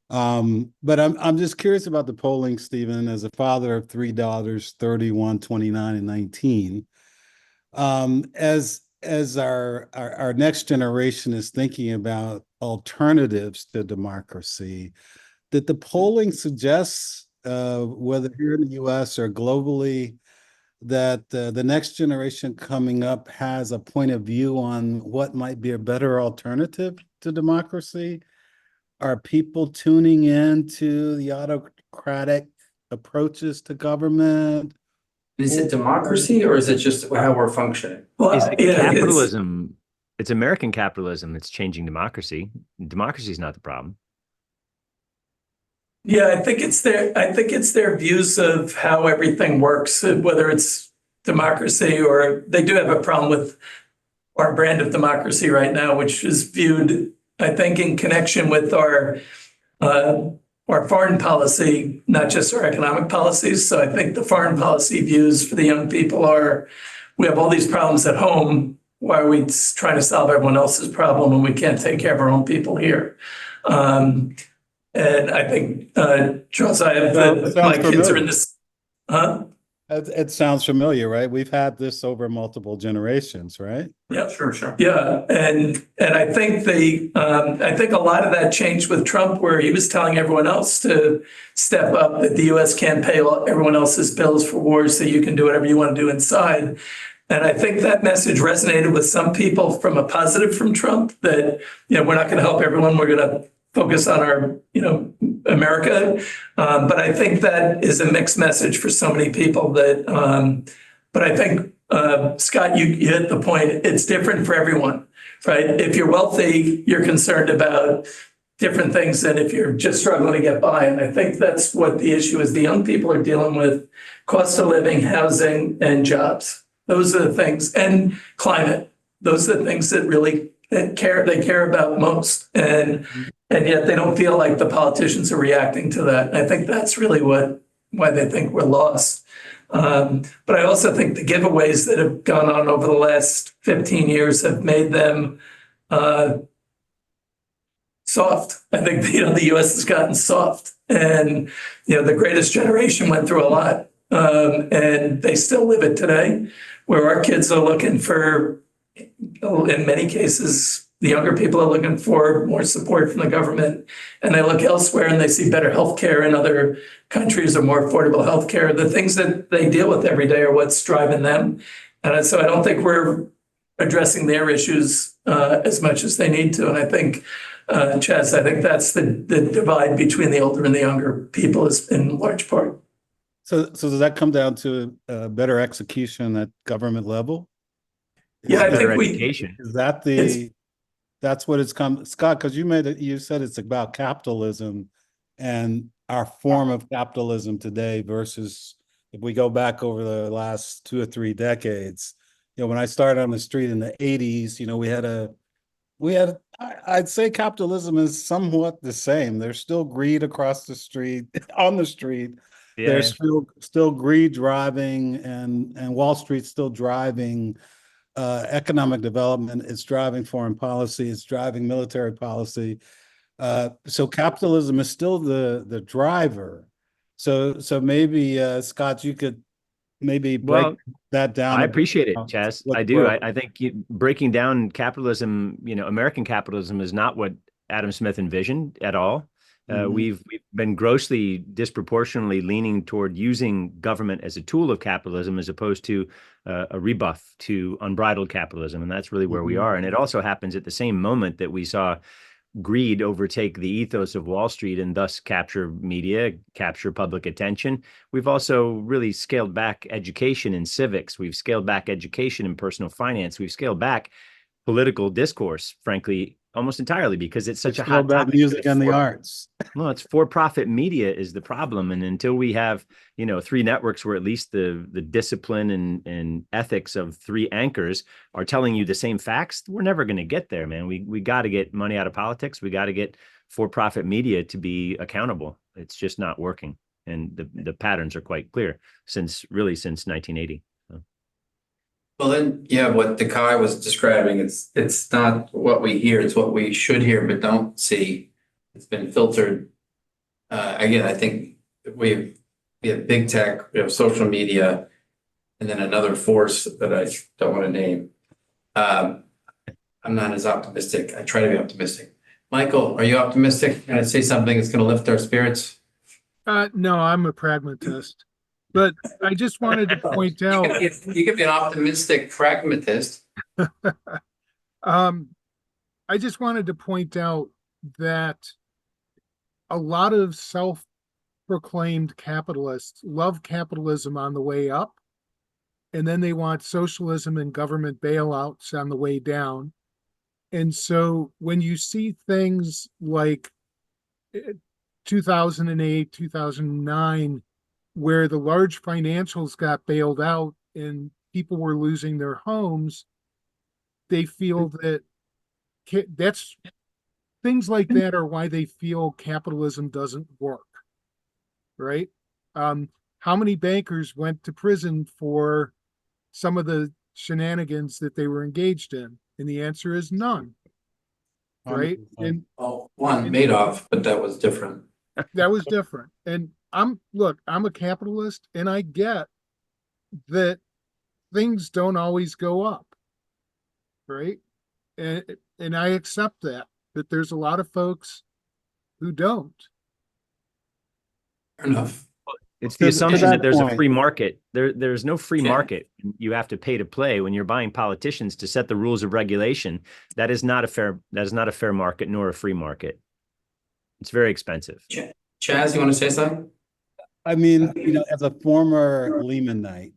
But I'm just curious about the polling, Stephen, as a father of 3 daughters, 31, 29, and 19. As our next generation is thinking about alternatives to democracy, that the polling suggests, whether here in the US or globally, that the next generation coming up has a point of view on what might be a better alternative to democracy? Are people tuning in to the autocratic approaches to government? Is it democracy or is it just how we're functioning? Well, capitalism. It's American capitalism that's changing democracy. Democracy is not the problem. Yeah, I think it's their views of how everything works, whether it's democracy or they do have a problem with our brand of democracy right now, which is viewed, I think, in connection with our foreign policy, not just our economic policies. So I think the foreign policy views for the young people are, we have all these problems at home. Why are we trying to solve everyone else's problem when we can't take care of our own people here? And I think, Charles, my kids are in this, It sounds familiar, right? We've had this over multiple generations, right? Yeah, sure. Yeah, and I think I think a lot of that changed with Trump, where he was telling everyone else to step up, that the U.S. can't pay everyone else's bills for wars, so you can do whatever you want to do inside. And I think that message resonated with some people from a positive from Trump, that we're not going to help everyone, we're going to focus on our America. But I think that is a mixed message for so many people that. But I think. Scott, you hit the point. It's different for everyone, right? If you're wealthy, you're concerned about different things than if you're just struggling to get by. And I think that's what the issue is. The young people are dealing with cost of living, housing, and jobs. Those are the things, and climate. Those are the things that really they care about most. And yet they don't feel like the politicians are reacting to that. And I think that's really why they think we're lost. But I also think the giveaways that have gone on over the last 15 years have made them soft. I think the U.S. has gotten soft, and the greatest generation went through a lot, and they still live it today, where our kids are looking for, in many cases, the younger people are looking for more support from the government, and they look elsewhere and they see better healthcare in other countries or more affordable healthcare. The things that they deal with every day are what's driving them. And so I don't think we're addressing their issues as much as they need to. And I think, Chaz, I think that's the divide between the older and the younger people is in large part. So does that come down to better execution at government level? Yeah, I Better think education. Is that that's what it's come, Scott, because you said it's about capitalism and our form of capitalism today versus if we go back over the last 2 or 3 decades. When I started on the street in the 80s, I'd say capitalism is somewhat the same. There's still greed across the street, on the street. Yeah. There's still greed driving and Wall Street's still driving economic development. It's driving foreign policy. It's driving military policy. So capitalism is still the driver. So maybe Scott, you could maybe break that down. I appreciate it, Chaz. I do. Well, I think breaking down capitalism, American capitalism is not what Adam Smith envisioned at all. We've been grossly disproportionately leaning toward using government as a tool of capitalism as opposed to a rebuff to unbridled capitalism. And that's really where we are. And it also happens at the same moment that we saw greed overtake the ethos of Wall Street and thus capture media, capture public attention. We've also really scaled back education in civics. We've scaled back education in personal finance. We've scaled back political discourse, frankly, almost entirely because it's such a hot topic. Music and the arts. Well, it's for-profit media is the problem. And until we have, 3 networks where at least the discipline and ethics of 3 anchors are telling you the same facts, we're never going to get there, man. We got to get money out of politics. We got to get for-profit media to be accountable. It's just not working. And the patterns are quite clear since 1980. Well, then, yeah, what Dekai was describing, it's not what we hear, it's what we should hear but don't see. It's been filtered. Again, I think we have big tech, we have social media, and then another force that I don't want to name. I'm not as optimistic. I try to be optimistic. Michael, are you optimistic? Can I say something that's going to lift our spirits? No, I'm a pragmatist. But I just wanted to point out. You could be an optimistic pragmatist. I just wanted to point out that a lot of self-proclaimed capitalists love capitalism on the way up, and then they want socialism and government bailouts on the way down. And so when you see things like 2008, 2009, where the large financials got bailed out and people were losing their homes, they feel that that's things like that are why they feel capitalism doesn't work, right? How many bankers went to prison for some of the shenanigans that they were engaged in? And the answer is none, right? And one Madoff, but that was different. That was different. And I'm a capitalist, and I get that things don't always go up, right? And I accept that there's a lot of folks who don't. Fair enough. It's the assumption that there's a free market. There's no free market. You have to pay to play when you're buying politicians to set the rules of regulation. That is not a fair market nor a free market. It's very expensive. Chaz, you want to say something? I mean, as a former Lehmanite,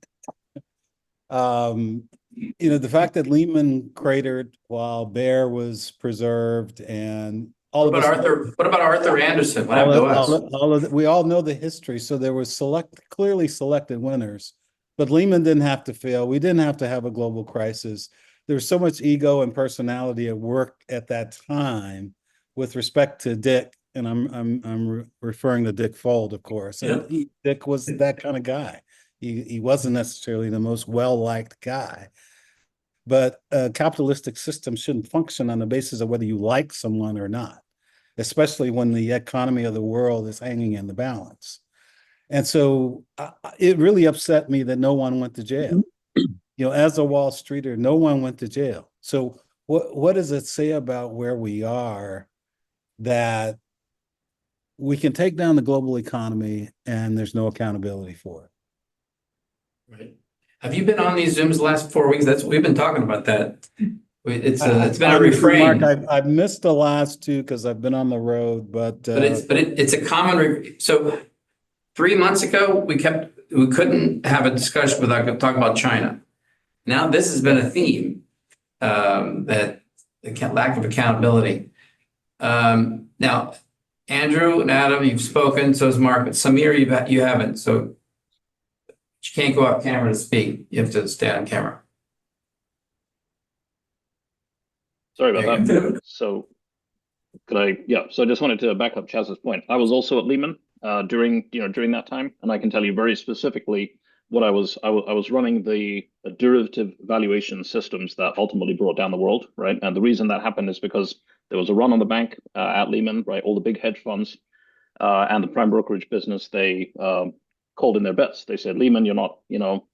the fact that Lehman cratered while Bear was preserved and all what about Arthur Anderson? What happened to us? We all know the history. So there was clearly selected winners, but Lehman didn't have to fail. We didn't have to have a global crisis. There was so much ego and personality at work at that time with respect to Dick. And I'm referring to Dick Fold, of course. And Dick was that kind of guy. He wasn't necessarily the most well-liked guy. But a capitalistic system shouldn't function on the basis of whether you like someone or not, especially when the economy of the world is hanging in the balance. And so it really upset me that no one went to jail. As a Wall Streeter, no one went to jail. So what does it say about where we are that we can take down the global economy and there's no accountability for it? Right. Have you been on these Zooms the last 4 weeks? We've been talking about that. It's been a refrain. Mark, I've missed the last 2 because I've been on the road, but it's a common. So 3 months ago, we couldn't have a discussion without talking about China. Now this has been a theme, that the lack of accountability. Now, Andrew and Adam, you've spoken, so has Mark, but Samir, you haven't, so you can't go off camera to speak. You have to stay on camera. Sorry about that. So so I just wanted to back up Chaz's point. I was also at Lehman during that time, and I can tell you very specifically what I was running the derivative valuation systems that ultimately brought down the world, right? And the reason that happened is because there was a run on the bank at Lehman, right? All the big hedge funds and the prime brokerage business, they called in their bets. They said, Lehman, you're not,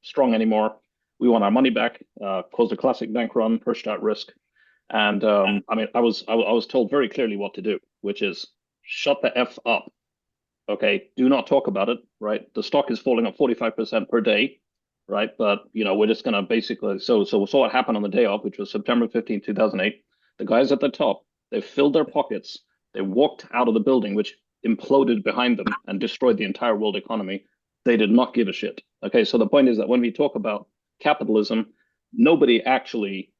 strong anymore. We want our money back. Caused a classic bank run, pushed out risk. And I was told very clearly what to do, which is shut the F up. Okay, do not talk about it, right? The stock is falling at 45% per day, right? But we're just gonna basically so what happened on the day off, which was September 15, 2008. The guys at the top, they filled their pockets, they walked out of the building, which imploded behind them and destroyed the entire world economy. They did not give a shit. Okay, so the point is that when we talk about capitalism, nobody actually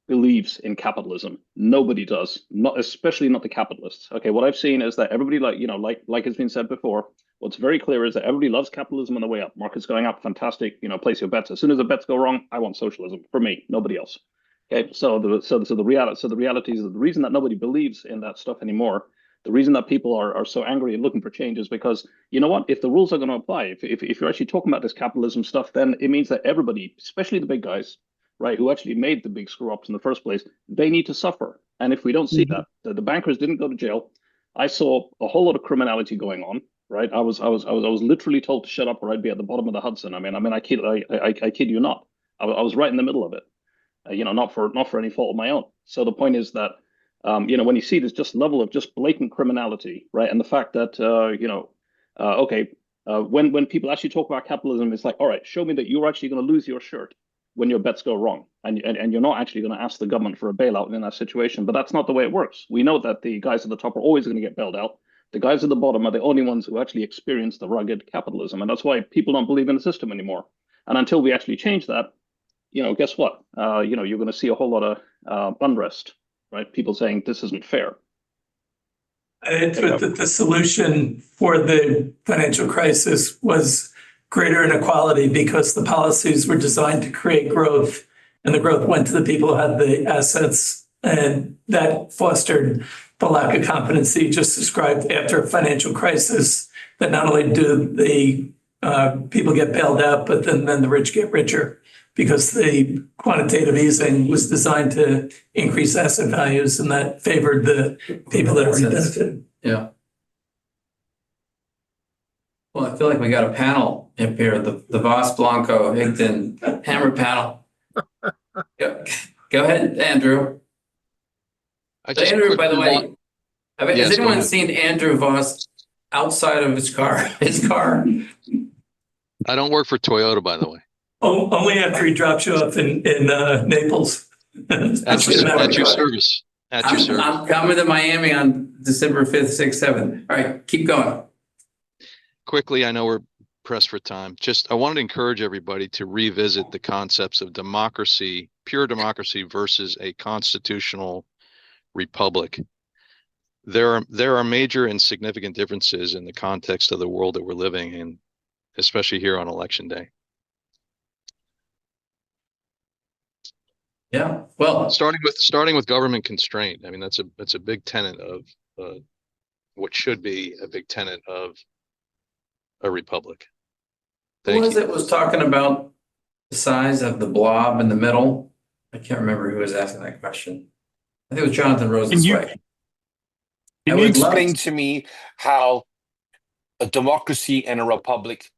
believes in capitalism. Nobody does, especially not the capitalists. Okay, what I've seen is that everybody, like has been said before, what's very clear is that everybody loves capitalism on the way up. Markets going up, fantastic. Place your bets. As soon as the bets go wrong, I want socialism for me, nobody else. Okay, so the reality is that the reason that nobody believes in that stuff anymore, the reason that people are so angry and looking for change is because, you know what, if the rules are going to apply, if you're actually talking about this capitalism stuff, then it means that everybody, especially the big guys, right, who actually made the big screw ups in the first place, they need to suffer. And if we don't see that, the bankers didn't go to jail. I saw a whole lot of criminality going on, right? I was literally told to shut up or I'd be at the bottom of the Hudson. I kid you not. I was right in the middle of it, not for any fault of my own. So the point is that, when you see this just level of just blatant criminality, right, and the fact that, when people actually talk about capitalism, it's like, all right, show me that you're actually going to lose your shirt when your bets go wrong, and you're not actually going to ask the government for a bailout in that situation. But that's not the way it works. We know that the guys at the top are always going to get bailed out. The guys at the bottom are the only ones who actually experience the rugged capitalism, and that's why people don't believe in the system anymore. And until we actually change that, guess what? You're going to see a whole lot of unrest, right? People saying this isn't fair. The solution for the financial crisis was greater inequality because the policies were designed to create growth, and the growth went to the people who had the assets, and that fostered the lack of competency just described after a financial crisis, that not only do the people get bailed out, but then the rich get richer, because the quantitative easing was designed to increase asset values, and that favored the people that already benefited. Yeah. Well, I feel like we got a panel up here, the Voss, Blanco, Higdon, Hammer panel. Go ahead, Andrew. Andrew, by the way, has anyone seen Andrew Voss outside of his car? I don't work for Toyota, by the way. Oh, only after he drops you off in Naples. At your service. I'm coming to Miami on December 5th, 6th, 7th. All right, keep going. Quickly, I know we're pressed for time. I wanted to encourage everybody to revisit the concepts of democracy, pure democracy versus a constitutional republic. There are major and significant differences in the context of the world that we're living in, especially here on election day. Yeah, well, starting with government constraint. I mean, that's a big tenet of what should be a big tenet of a republic. Who was talking about the size of the blob in the middle? I can't remember who was asking that question. I think it was Jonathan Rosenzweig. Can you explain to me how a democracy and a republic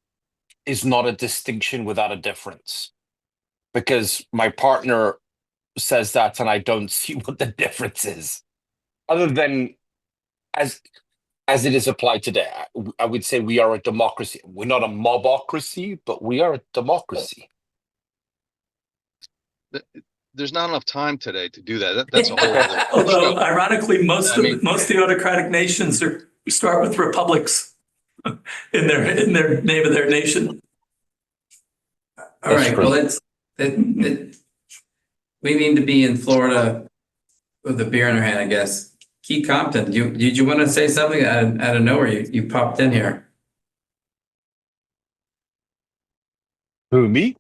is not a distinction without a difference? Because my partner says that, and I don't see what the difference is, other than as it is applied today. I would say we are a democracy. We're not a mobocracy, but we are a democracy. There's not enough time today to do that. That's a whole other. Although, ironically, most of the autocratic nations start with republics. in their name of their nation. All right, well, we need to be in Florida with a beer in our hand, I guess. Keith Compton, did you want to say something out of nowhere? You popped in here. Who, me?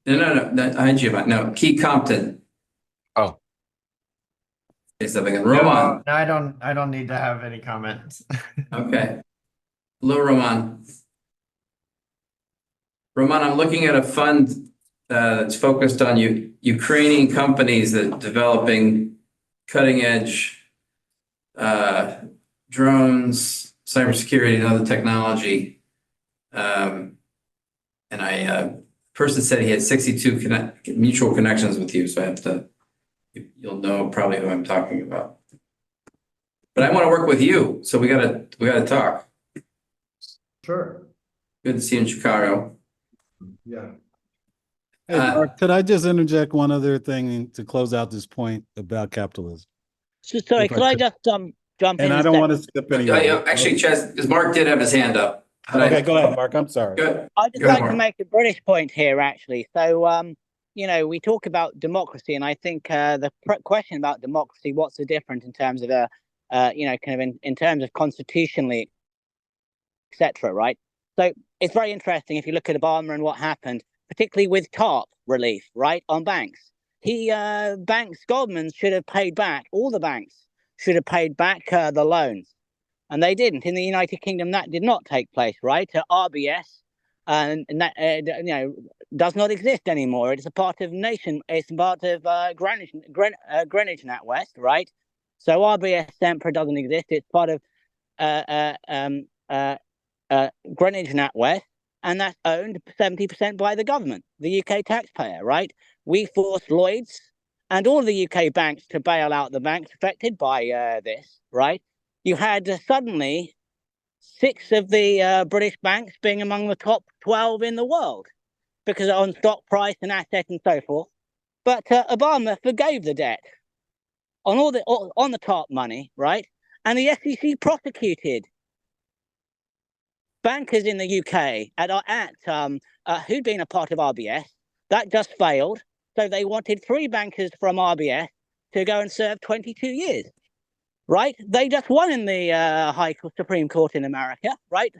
No, I had you. No, Keith Compton. Oh. Say something. And Roman. No, I don't need to have any comments. Okay. Hello, Roman. Roman, I'm looking at a fund that's focused on Ukrainian companies that developing cutting edge drones, cybersecurity, and other technology. And person said he had 62 mutual connections with you, so I have to. You'll know probably who I'm talking about. But I want to work with you, so we gotta talk. Sure. Good to see you in Chicago. Yeah. Hey, Mark, could I just interject one other thing to close out this point about capitalism? So, sorry, could I just jump in? And I don't want to skip anyone. Actually, Chaz, because Mark did have his hand up. Okay, go ahead, Mark. I'm sorry. Good. I'd just like to make a British point here, actually. So, we talk about democracy, and I think the question about democracy, what's the difference in terms of in terms of constitutionally, etc. Right? So it's very interesting if you look at Obama and what happened, particularly with TARP relief, right, on banks. Goldman should have paid back, all the banks should have paid back the loans. And they didn't. In the United Kingdom, that did not take place, right? RBS, and that does not exist anymore. It's a part of It's a part of Greenwich NatWest, right? So RBS Sempra doesn't exist. It's part of Greenwich NatWest, and that's owned 70% by the government, the UK taxpayer, right? We forced Lloyds and all the UK banks to bail out the banks affected by this, right? You had suddenly 6 of the British banks being among the top 12 in the world because on stock price and asset and so forth. But Obama forgave the debt on on the top money, right? And the SEC prosecuted bankers in the UK who'd been a part of RBS. That just failed. So they wanted 3 bankers from RBS to go and serve 22 years. Right? They just won in the Supreme Court in America, right?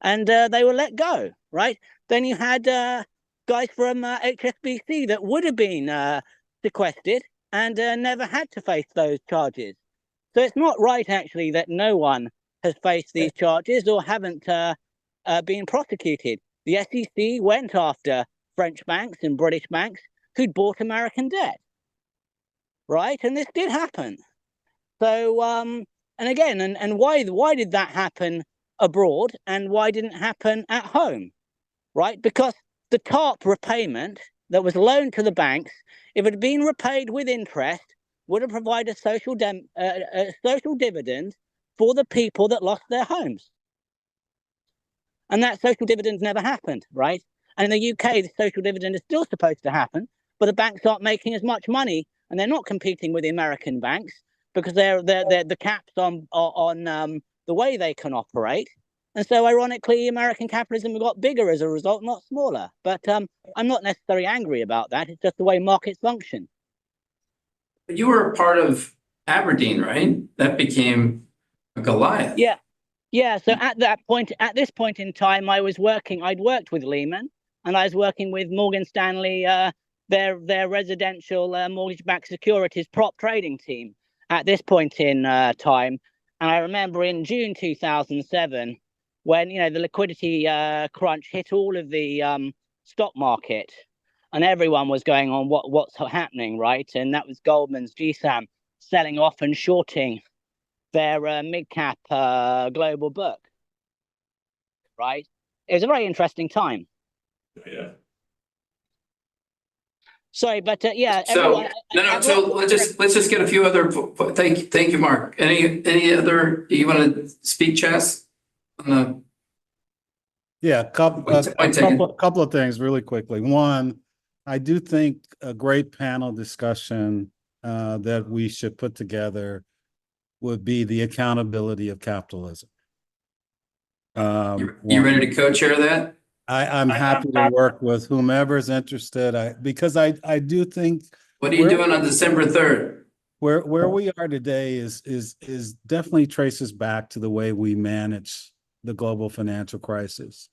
And they were let go, right? Then you had guys from HSBC that would have been sequestered and never had to face those charges. So it's not right, actually, that no one has faced these charges or haven't been prosecuted. The SEC went after French banks and British banks who'd bought American debt, right? And this did happen. So, and again, and why did that happen abroad and why didn't it happen at home, right? Because the TARP repayment that was loaned to the banks, if it had been repaid with interest, would have provided a social dividend for the people that lost their homes. And that social dividend never happened, right? And in the UK, the social dividend is still supposed to happen, but the banks aren't making as much money and they're not competing with the American banks, because they're the caps on the way they can operate. And so ironically, American capitalism got bigger as a result, not smaller. But I'm not necessarily angry about that. It's just the way markets function. But you were a part of Aberdeen, right? That became a Goliath. Yeah. So at this point in time, I'd worked with Lehman, and I was working with Morgan Stanley, their residential mortgage-backed securities prop trading team. At this point in time, and I remember in June 2007, when the liquidity crunch hit all of the stock market, and everyone was going on what's happening, right? And that was Goldman's GSAM selling off and shorting their mid-cap global Burke, right? It was a very interesting time. Yeah. Sorry, but yeah. So So let's just get a few other. Thank you, Mark. Any other? You want to speak, Chess? Yeah, couple of things really quickly. One, I do think a great panel discussion that we should put together would be the accountability of capitalism. You ready to co-chair that? I'm happy to work with whomever's interested. Because I do think. What are you doing on December 3rd? Where we are today is definitely traces back to the way we manage the global financial crisis.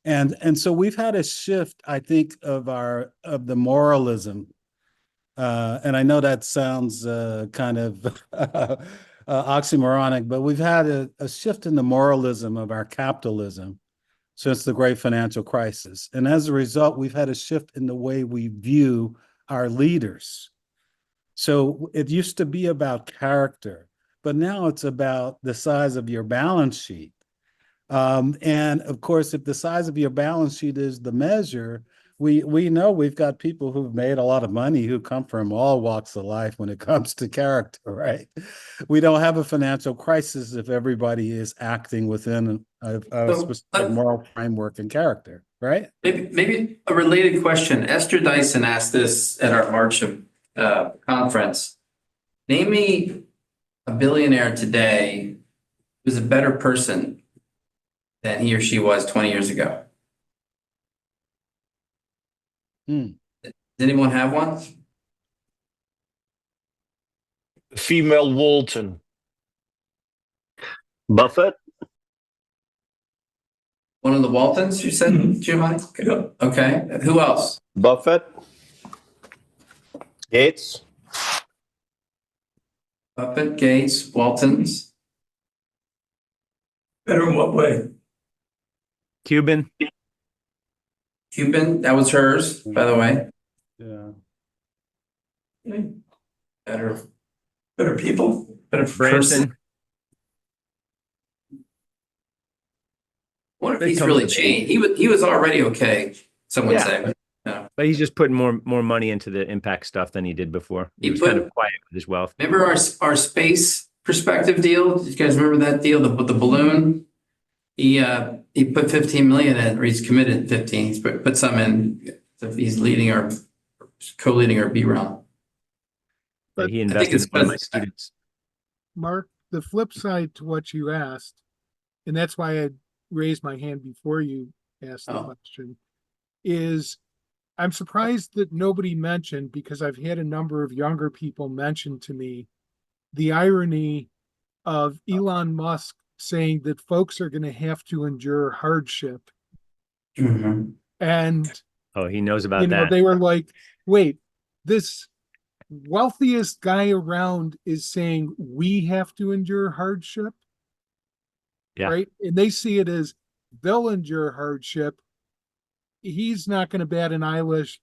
And so we've had a shift, I think, of the moralism. And I know that sounds kind of oxymoronic, but we've had a shift in the moralism of our capitalism since the great financial crisis. And as a result, we've had a shift in the way we view our leaders. So it used to be about character, but now it's about the size of your balance sheet. And of course, if the size of your balance sheet is the measure, we know we've got people who've made a lot of money who come from all walks of life when it comes to character, right? We don't have a financial crisis if everybody is acting within a specific moral framework and character, right? Maybe a related question. Esther Dyson asked this at our March conference. Name me a billionaire today who's a better person than he or she was 20 years ago. Does anyone have one? Female Walton. Buffett. One of the Waltons, you said, Giovanni? Okay. Who else? Buffett. Gates. Buffett, Gates, Waltons. Better in what way? Cuban. Cuban, that was hers, by the way. Yeah. Better people, better Branson. person. What if he's really changed? He was already okay, some would say. But he's just putting more money into the impact stuff than he did before. He was kind of quiet with his wealth. Remember our space perspective deal? Do you guys remember that deal with the balloon? He put 15 million in, or he's committed 15. He's put some in. He's co-leading our B round. But he invested in one of my students. Mark, the flip side to what you asked, and that's why I raised my hand before you asked the question, is I'm surprised that nobody mentioned, because I've had a number of younger people mention to me the irony of Elon Musk saying that folks are going to have to endure hardship. Mm-hmm. And he knows about that. They were like, wait, this wealthiest guy around is saying we have to endure hardship. Yeah. Right. And they see it as they'll endure hardship. He's not going to bat an eyelash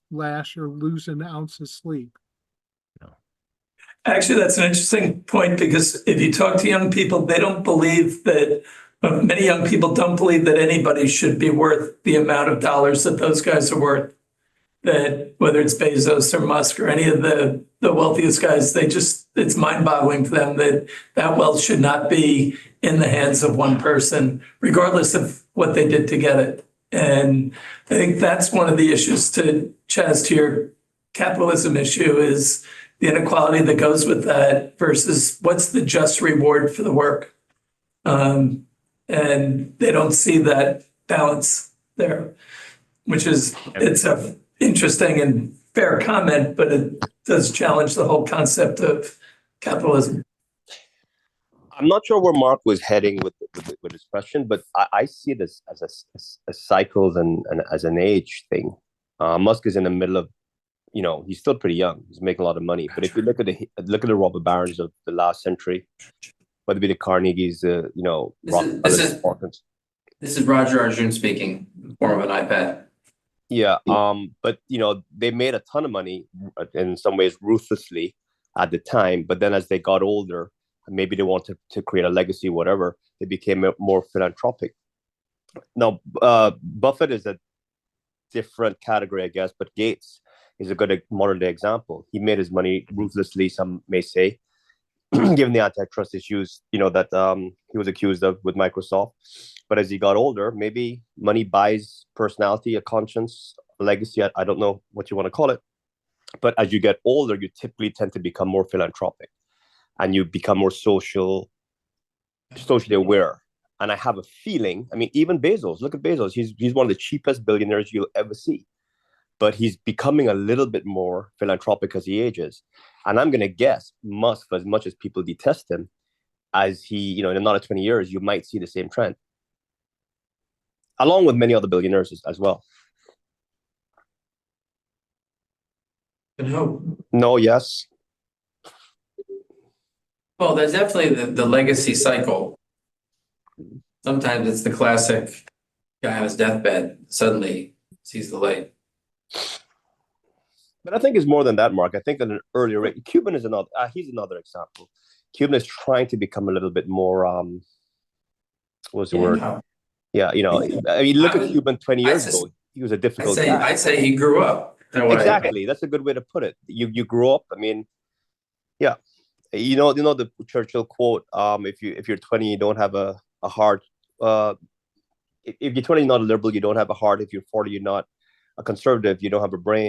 or lose an ounce of sleep. Actually, that's an interesting point, because if you talk to young people, they don't believe that, many young people don't believe that anybody should be worth the amount of dollars that those guys are worth. That whether it's Bezos or Musk or any of the wealthiest guys, it's mind-boggling for them that wealth should not be in the hands of one person, regardless of what they did to get it. And I think that's one of the issues, to Chaz, to your capitalism issue, is the inequality that goes with that versus what's the just reward for the work. And they don't see that balance there, which is, it's a interesting and fair comment, but it does challenge the whole concept of capitalism. I'm not sure where Mark was heading with his question, but I see this as a cycles and as an age thing. Musk is in the middle of, he's still pretty young. He's making a lot of money. But if you look at the robber barons of the last century, whether it be the Carnegies, This is Roger Arjun speaking in the form of an iPad. Yeah. But they made a ton of money in some ways ruthlessly at the time. But then as they got older, maybe they wanted to create a legacy, whatever, they became more philanthropic. Now, Buffett is a different category, I guess, but Gates is a good modern day example. He made his money ruthlessly, some may say, given the antitrust issues, that he was accused of with Microsoft. But as he got older, maybe money buys personality, a conscience, a legacy. I don't know what you want to call it. But as you get older, you typically tend to become more philanthropic, and you become more socially aware. And I have a feeling, I mean, even Bezos, look at Bezos. He's one of the cheapest billionaires you'll ever see. But he's becoming a little bit more philanthropic as he ages. And I'm going to guess Musk, as much as people detest him, as he, in another 20 years, you might see the same trend. Along with many other billionaires as well. No, yes. Well, there's definitely the legacy cycle. Sometimes it's the classic guy on his deathbed suddenly sees the light. But I think it's more than that, Mark. I think at an earlier rate, Cuban is another. He's another example. Cuban is trying to become a little bit more. What's the word? Yeah, I mean, look at Cuban 20 years ago. He was a difficult guy. I'd say he grew up. Exactly. That's a good way to put it. You grew up. I mean, yeah. You know the Churchill quote. If you're 20, you don't have a heart. If you're 20, you're not a liberal, you don't have a heart. If you're 40, you're not a conservative, you don't have a brain.